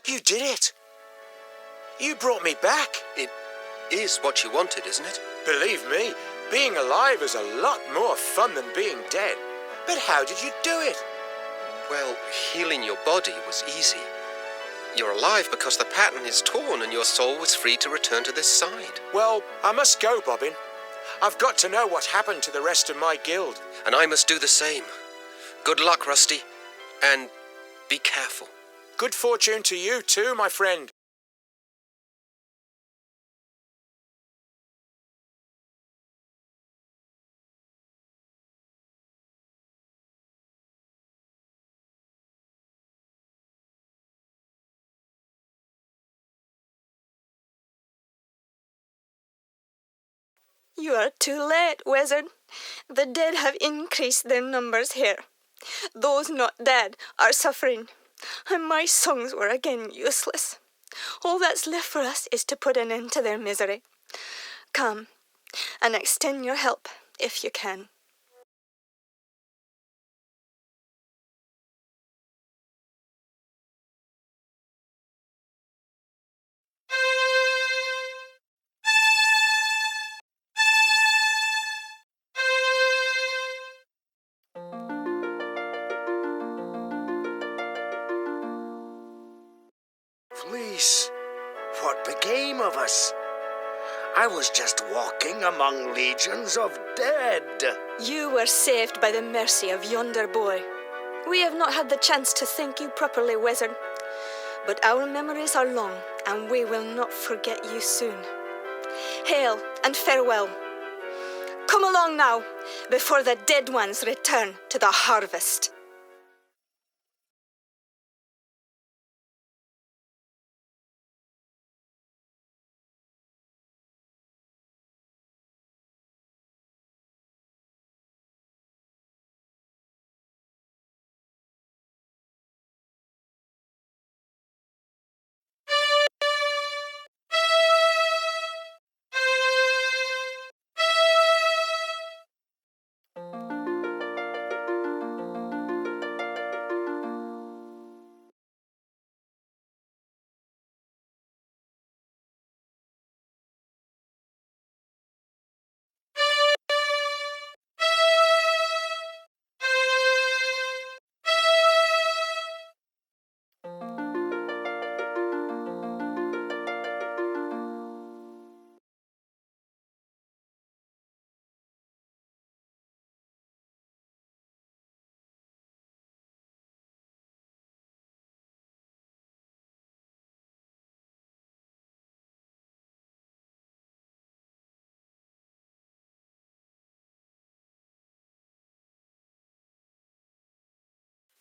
You did it. You brought me back. It is what you wanted, isn't it? Believe me, being alive is a lot more fun than being dead. But how did you do it? Well, healing your body was easy. You're alive because the pattern is torn and your soul was free to return to this side. Well, I must go, Bobbin. I've got to know what happened to the rest of my guild. And I must do the same. Good luck, Rusty. And be careful. Good fortune to you too, my friend. You are too late, wizard. The dead have increased their numbers here. Those not dead are suffering, and my songs were again useless. All that's left for us is to put an end to their misery. Come, and extend your help, if you can. Police, what became of us? I was just walking among legions of dead. You were saved by the mercy of yonder boy. We have not had the chance to thank you properly, wizard. But our memories are long, and we will not forget you soon. Hail and farewell. Come along now, before the dead ones return to the harvest.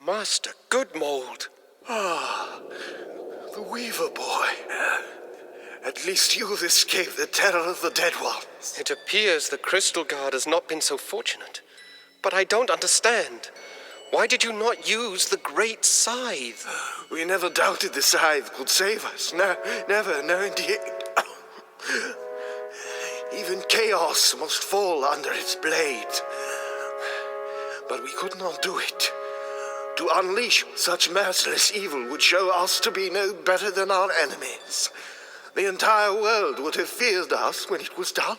Master Goodmold. Ah, The Weaver boy. At least you've escaped the terror of the dead ones. It appears the Crystal Guard has not been so fortunate. But I don't understand. Why did you not use the great scythe? We never doubted the scythe could save us. No, never, no indeed. Even chaos must fall under its blade. But we could not do it. To unleash such merciless evil would show us to be no better than our enemies. The entire world would have feared us when it was done.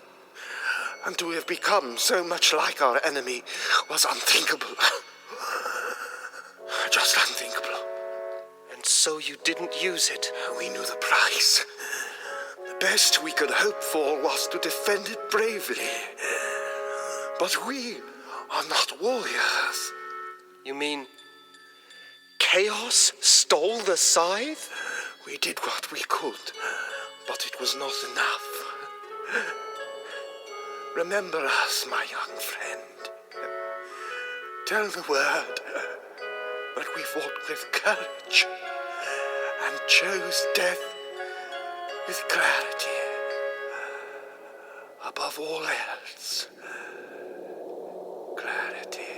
And to have become so much like our enemy was unthinkable. Just unthinkable. And so you didn't use it? We knew the price. The best we could hope for was to defend it bravely. But we are not warriors. You mean Chaos stole the scythe? We did what we could, but it was not enough. Remember us, my young friend. Tell the word that we fought with courage and chose death with clarity. Above all else, clarity.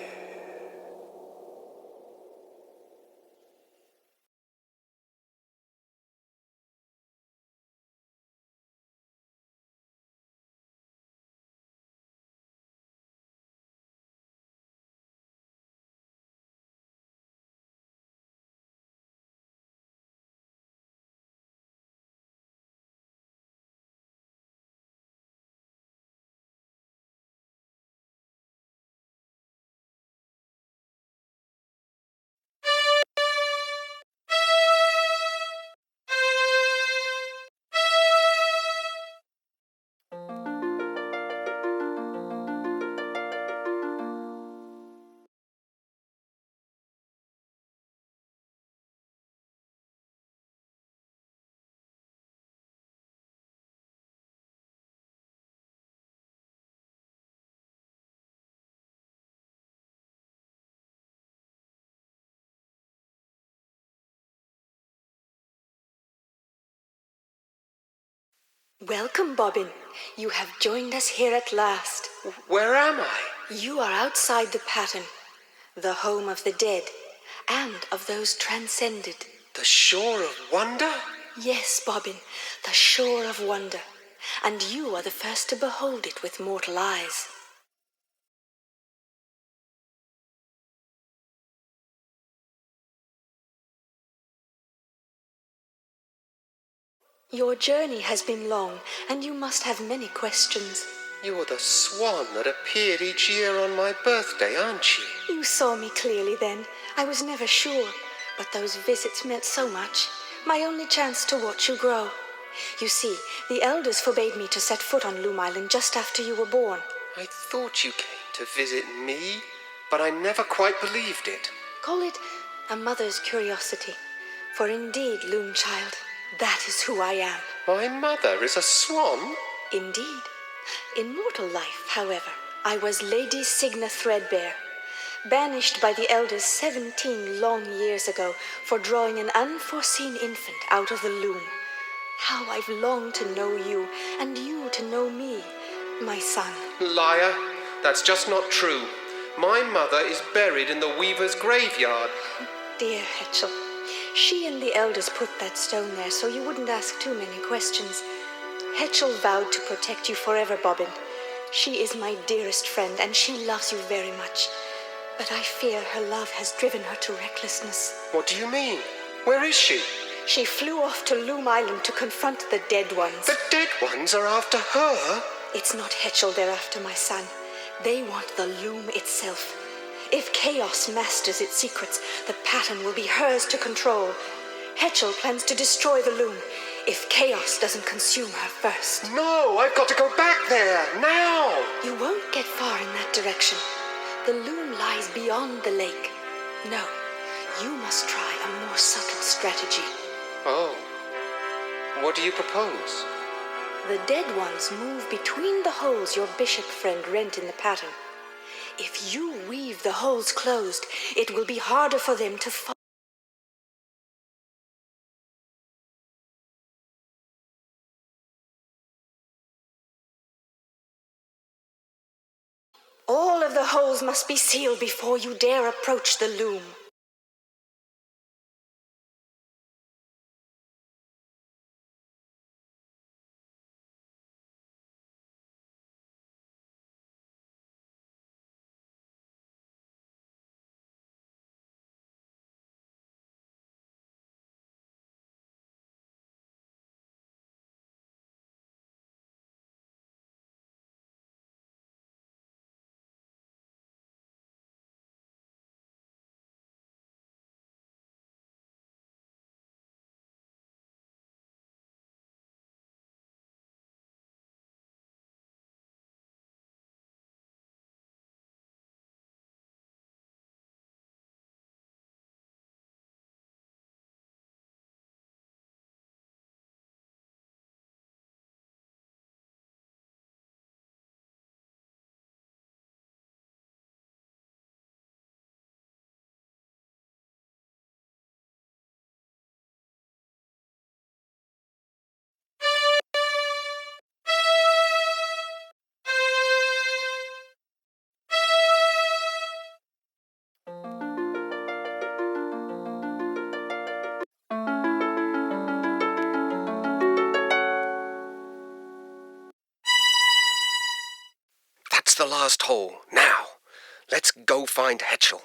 Welcome, Bobbin. You have joined us here at last. Where am I? You are outside the pattern, the home of the dead, and of those transcended. The shore of wonder? Yes, Bobbin, the shore of wonder. And you are the first to behold it with mortal eyes. Your journey has been long, and you must have many questions. You are the swan that appeared each year on my birthday, aren't you? You saw me clearly then. I was never sure, but those visits meant so much. My only chance to watch you grow. You see, the elders forbade me to set foot on Loom Island just after you were born. I thought you came to visit me, but I never quite believed it. Call it a mother's curiosity. For indeed, Loom child, that is who I am. My mother is a swan? Indeed. In mortal life, however, I was Lady Signa Threadbare, banished by the elders 17 long years ago for drawing an unforeseen infant out of the loom. How I've longed to know you, and you to know me, my son. Liar, that's just not true. My mother is buried in the weaver's graveyard. Dear Hetchel, she and the elders put that stone there so you wouldn't ask too many questions. Hetchel vowed to protect you forever, Bobbin. She is my dearest friend, and she loves you very much. But I fear her love has driven her to recklessness. What do you mean? Where is she? She flew off to Loom Island to confront the dead ones. The dead ones are after her? It's not Hetchel they're after, my son. They want the loom itself. If chaos masters its secrets, the pattern will be hers to control. Hetchel plans to destroy the loom if chaos doesn't consume her first. No, I've got to go back there, now! You won't get far in that direction. The loom lies beyond the lake. No, you must try a more subtle strategy. Oh. What do you propose? The dead ones move between the holes your bishop friend rent in the pattern. If you weave the holes closed, it will be harder for them to follow. the holes must be sealed before you dare approach the loom. That's the last hole. Now, let's go find Hetchel.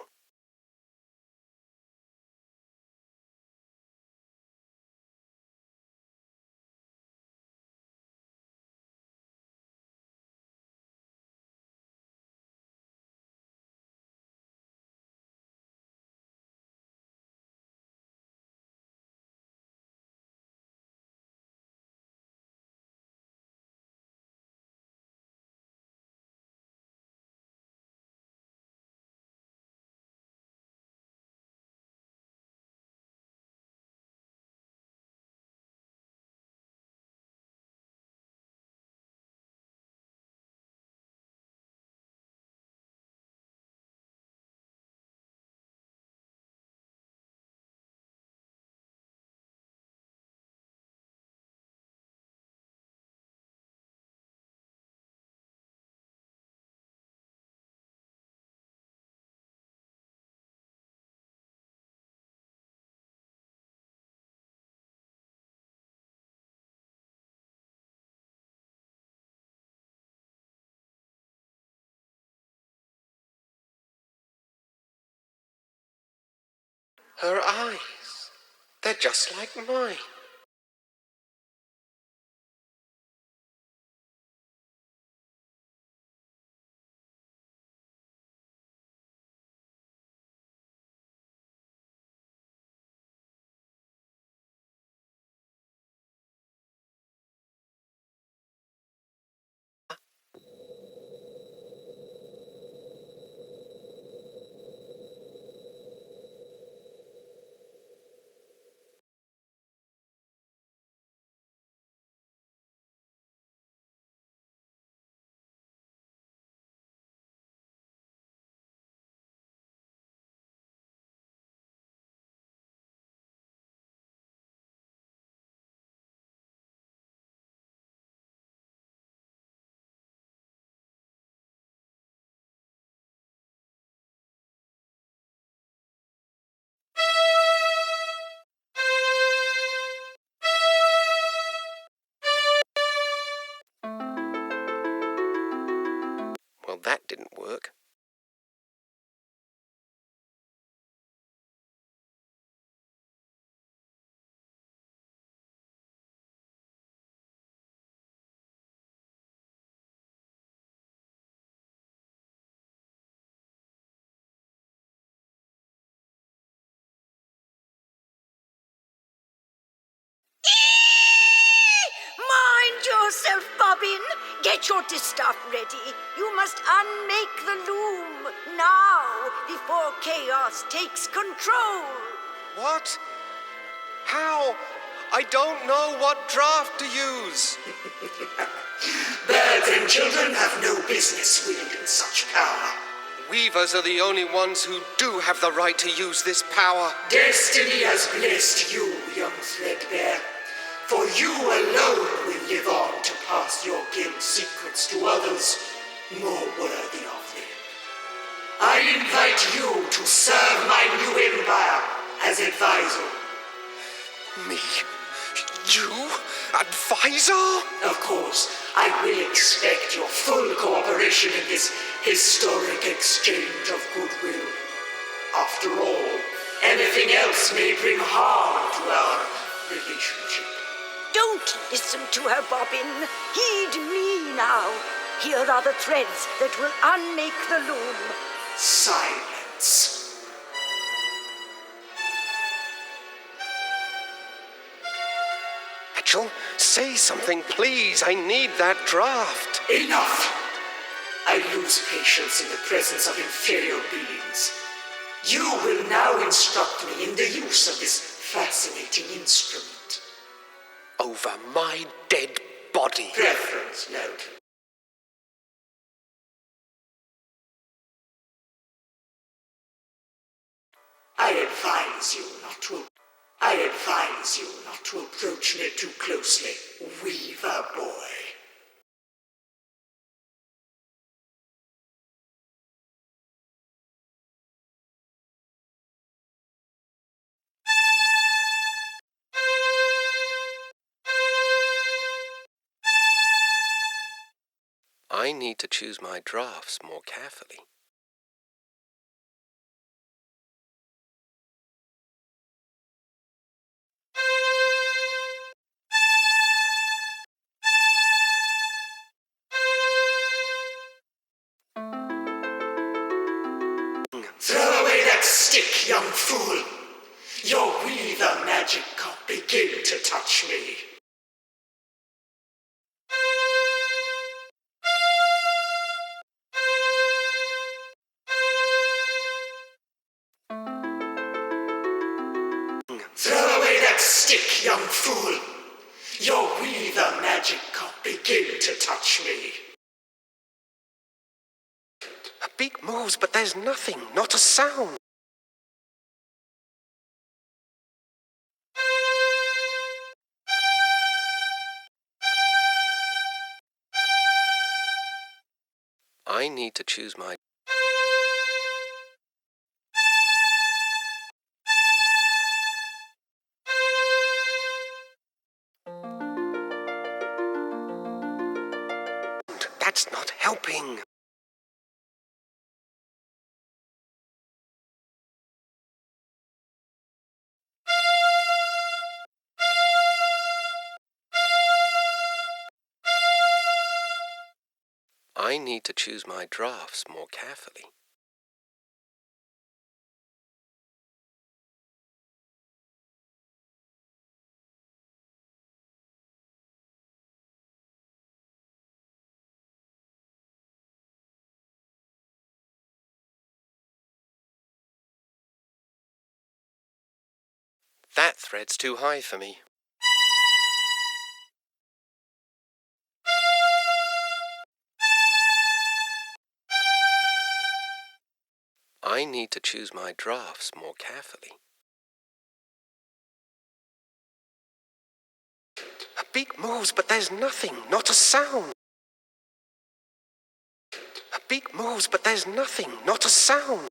Her eyes, they're just like mine. Well, that didn't work. Mind yourself, Bobbin. Get your distaff ready. You must unmake the loom now before chaos takes control. What? How? I don't know what draft to use. Birds and children have no business wielding such power. Weavers are the only ones who do have the right to use this power. Destiny has blessed you, young threadbare. For you alone will live on to pass your guilt secrets to others more worthy of them. I invite you to serve my new empire as advisor. Me? You? Advisor? Of course, I will expect your full cooperation in this historic exchange of goodwill. After all, anything else may bring harm to our relationship. Don't listen to her, Bobbin. Heed me now. Here are the threads that will unmake the loom. Silence. Mitchell, say something, please. I need that draft. Enough! I lose patience in the presence of inferior beings. You will now instruct me in the use of this fascinating instrument. Over my dead body. Preference note. I advise you not to approach me too closely, Weaver boy. I need to choose my drafts more carefully. Throw away that stick, young fool. Your Weaver magic can't begin to touch me. Throw away that stick, young fool. Your Weaver magic can't begin to touch me. A beak moves, but there's nothing, not a sound. I need to choose my... That's not helping. I need to choose my drafts more carefully. That thread's too high for me. I need to choose my drafts more carefully. A beak moves, but there's nothing, not a sound. A beak moves, but there's nothing, not a sound.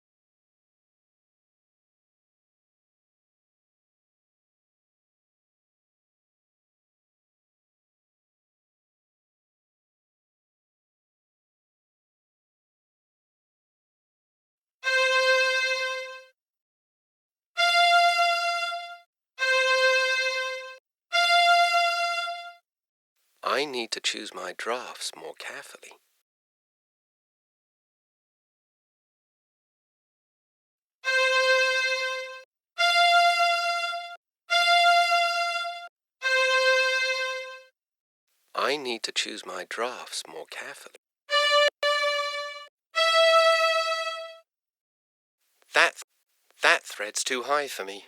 I need to choose my drafts more carefully. I need to choose my drafts more carefully. That thread's too high for me.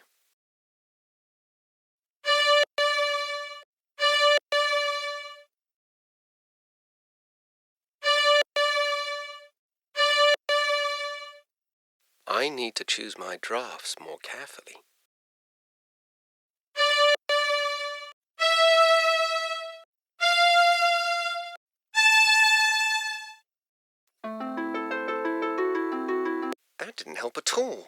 I need to choose my drafts more carefully. That didn't help at all.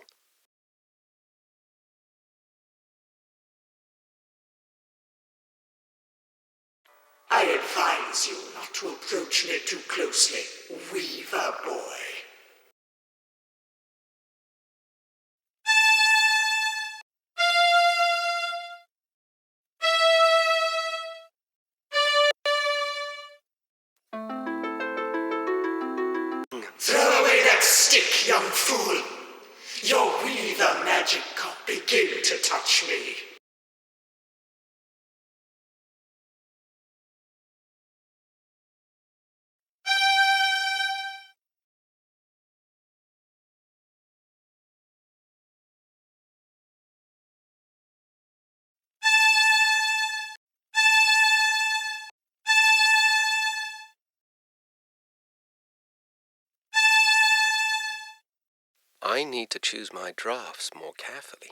I advise you not to approach me too closely, Weaver boy. Throw away that stick, young fool. Your Weaver magic can't begin to touch me. I need to choose my drafts more carefully.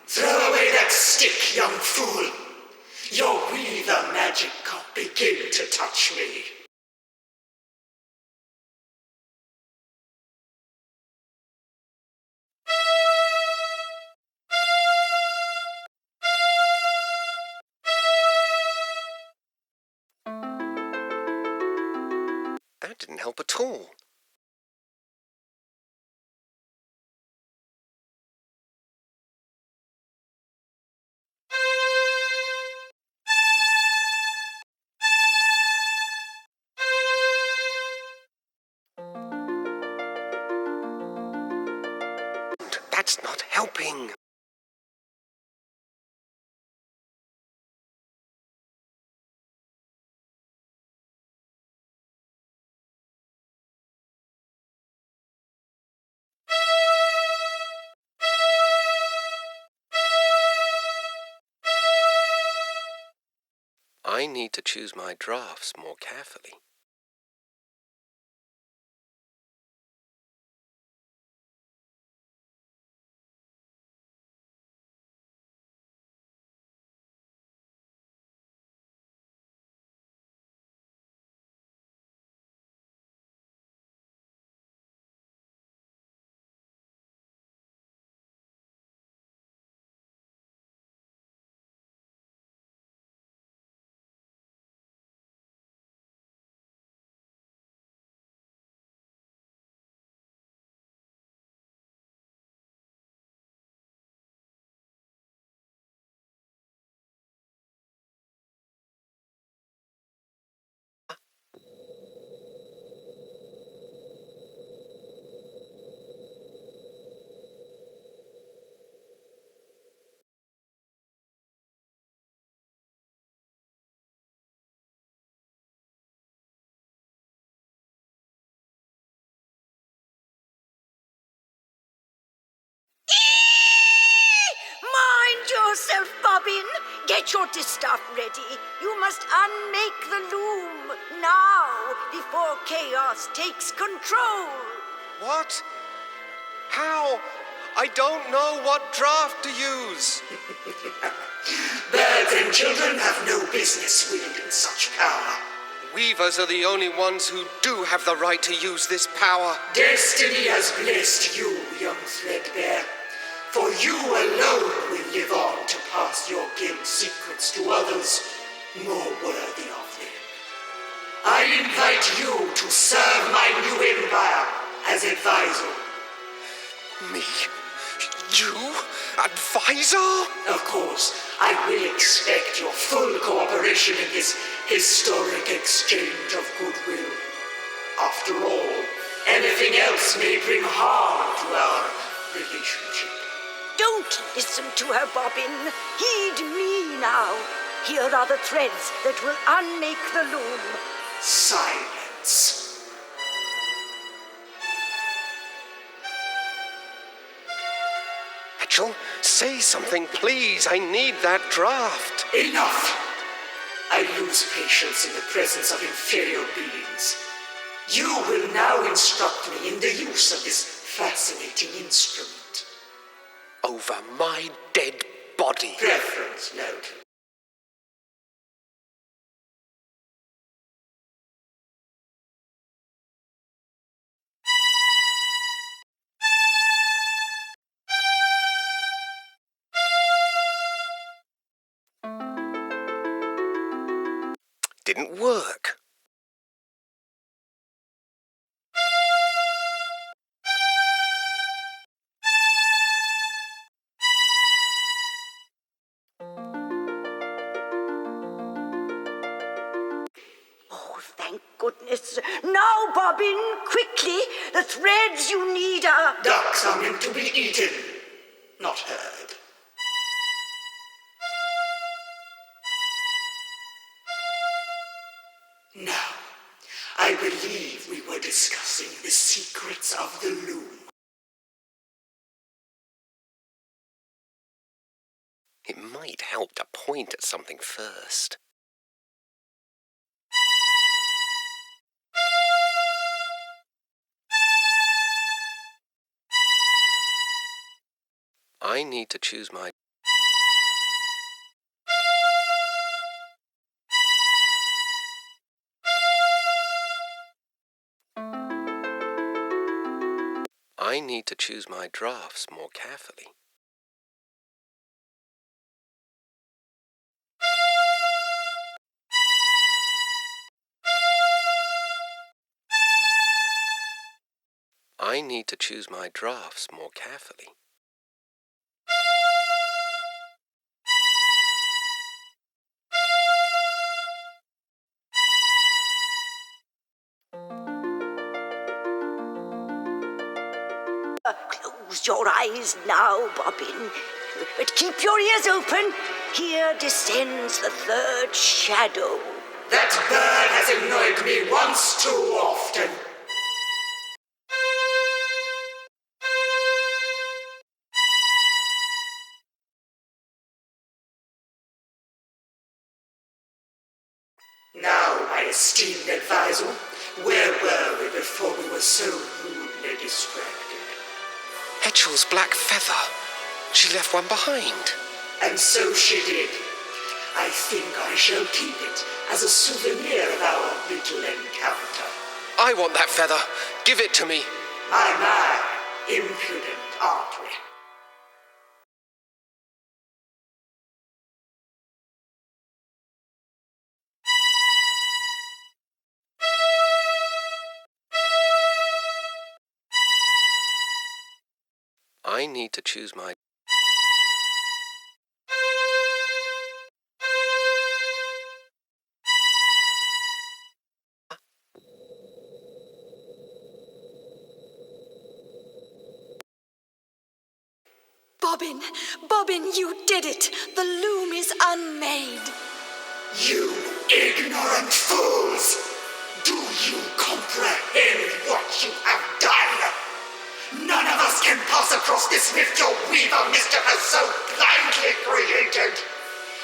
Throw away that stick, young fool. Your Weaver magic can't begin to touch me. That didn't help at all. That's not helping. I need to choose my drafts more carefully. Mind yourself, Bobbin. Get your distaff ready. You must unmake the loom now before chaos takes control. What? How? I don't know what draft to use. Birds and children have no business wielding such power. Weavers are the only ones who do have the right to use this power. Destiny has blessed you, young threadbare. For you alone will live on to pass your guild secrets to others more worthy of them. I invite you to serve my new empire as advisor. Me? You? Advisor? Of course, I will expect your full cooperation in this historic exchange of goodwill. After all, anything else may bring harm to our relationship. Don't listen to her, Bobbin. Heed me now. Here are the threads that will unmake the loom. Silence. Mitchell, say something, please. I need that draft. Enough! I lose patience in the presence of inferior beings. You will now instruct me in the use of this fascinating instrument. Oh, over my dead body. Preference noted. Didn't work. Oh, thank goodness. Now, Bobbin, quickly. The threads you need are... Ducks are meant to be eaten, not heard. Now, I believe we were discussing the secrets of the loom. It might help to point at something first. I need to choose my... I need to choose my drafts more carefully. I need to choose my drafts more carefully. Close your eyes now, Bobbin. But keep your ears open. Here descends the third shadow. That bird has annoyed me once too often. Now, my esteemed advisor, where were we before we were so rudely distracted? Hetchel's black feather. She left one behind. And so she did. I think I shall keep it as a souvenir of our little encounter. I want that feather. Give it to me. My, impudent, aren't we? I need to choose my... Bobbin, Bobbin, you did it! The loom is unmade. You ignorant fools! Do you comprehend what you have done? None of us can pass across this rift your weaver mischief has so blindly created.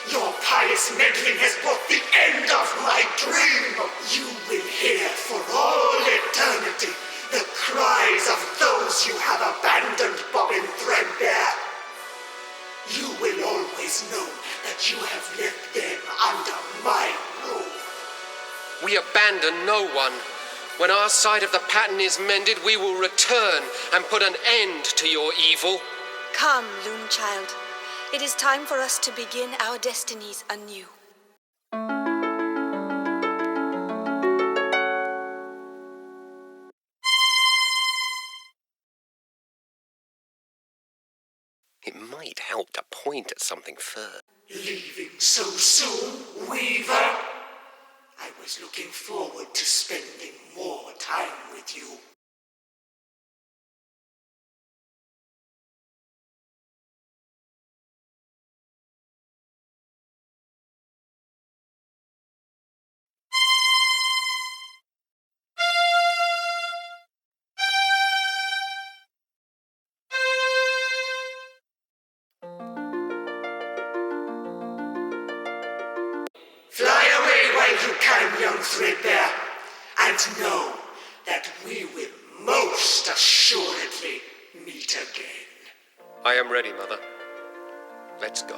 Your pious meddling has brought the end of my dream. You will hear for all eternity the cries of those you have abandoned, Bobbin Threadbare. You will always know that you have left them under my roof. We abandon no one. When our side of the pattern is mended, we will return and put an end to your evil. Come, Loom Child. It is time for us to begin our destinies anew. It might help to point at something first. Leaving so soon, Weaver? I was looking forward to spending more time with you. Fly away while you can, young Threadbare, and know that we will most assuredly meet again. I am ready, Mother. Let's go.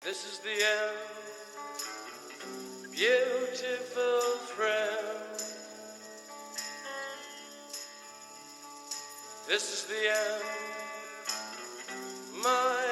This is the end, beautiful friend. This is the end, my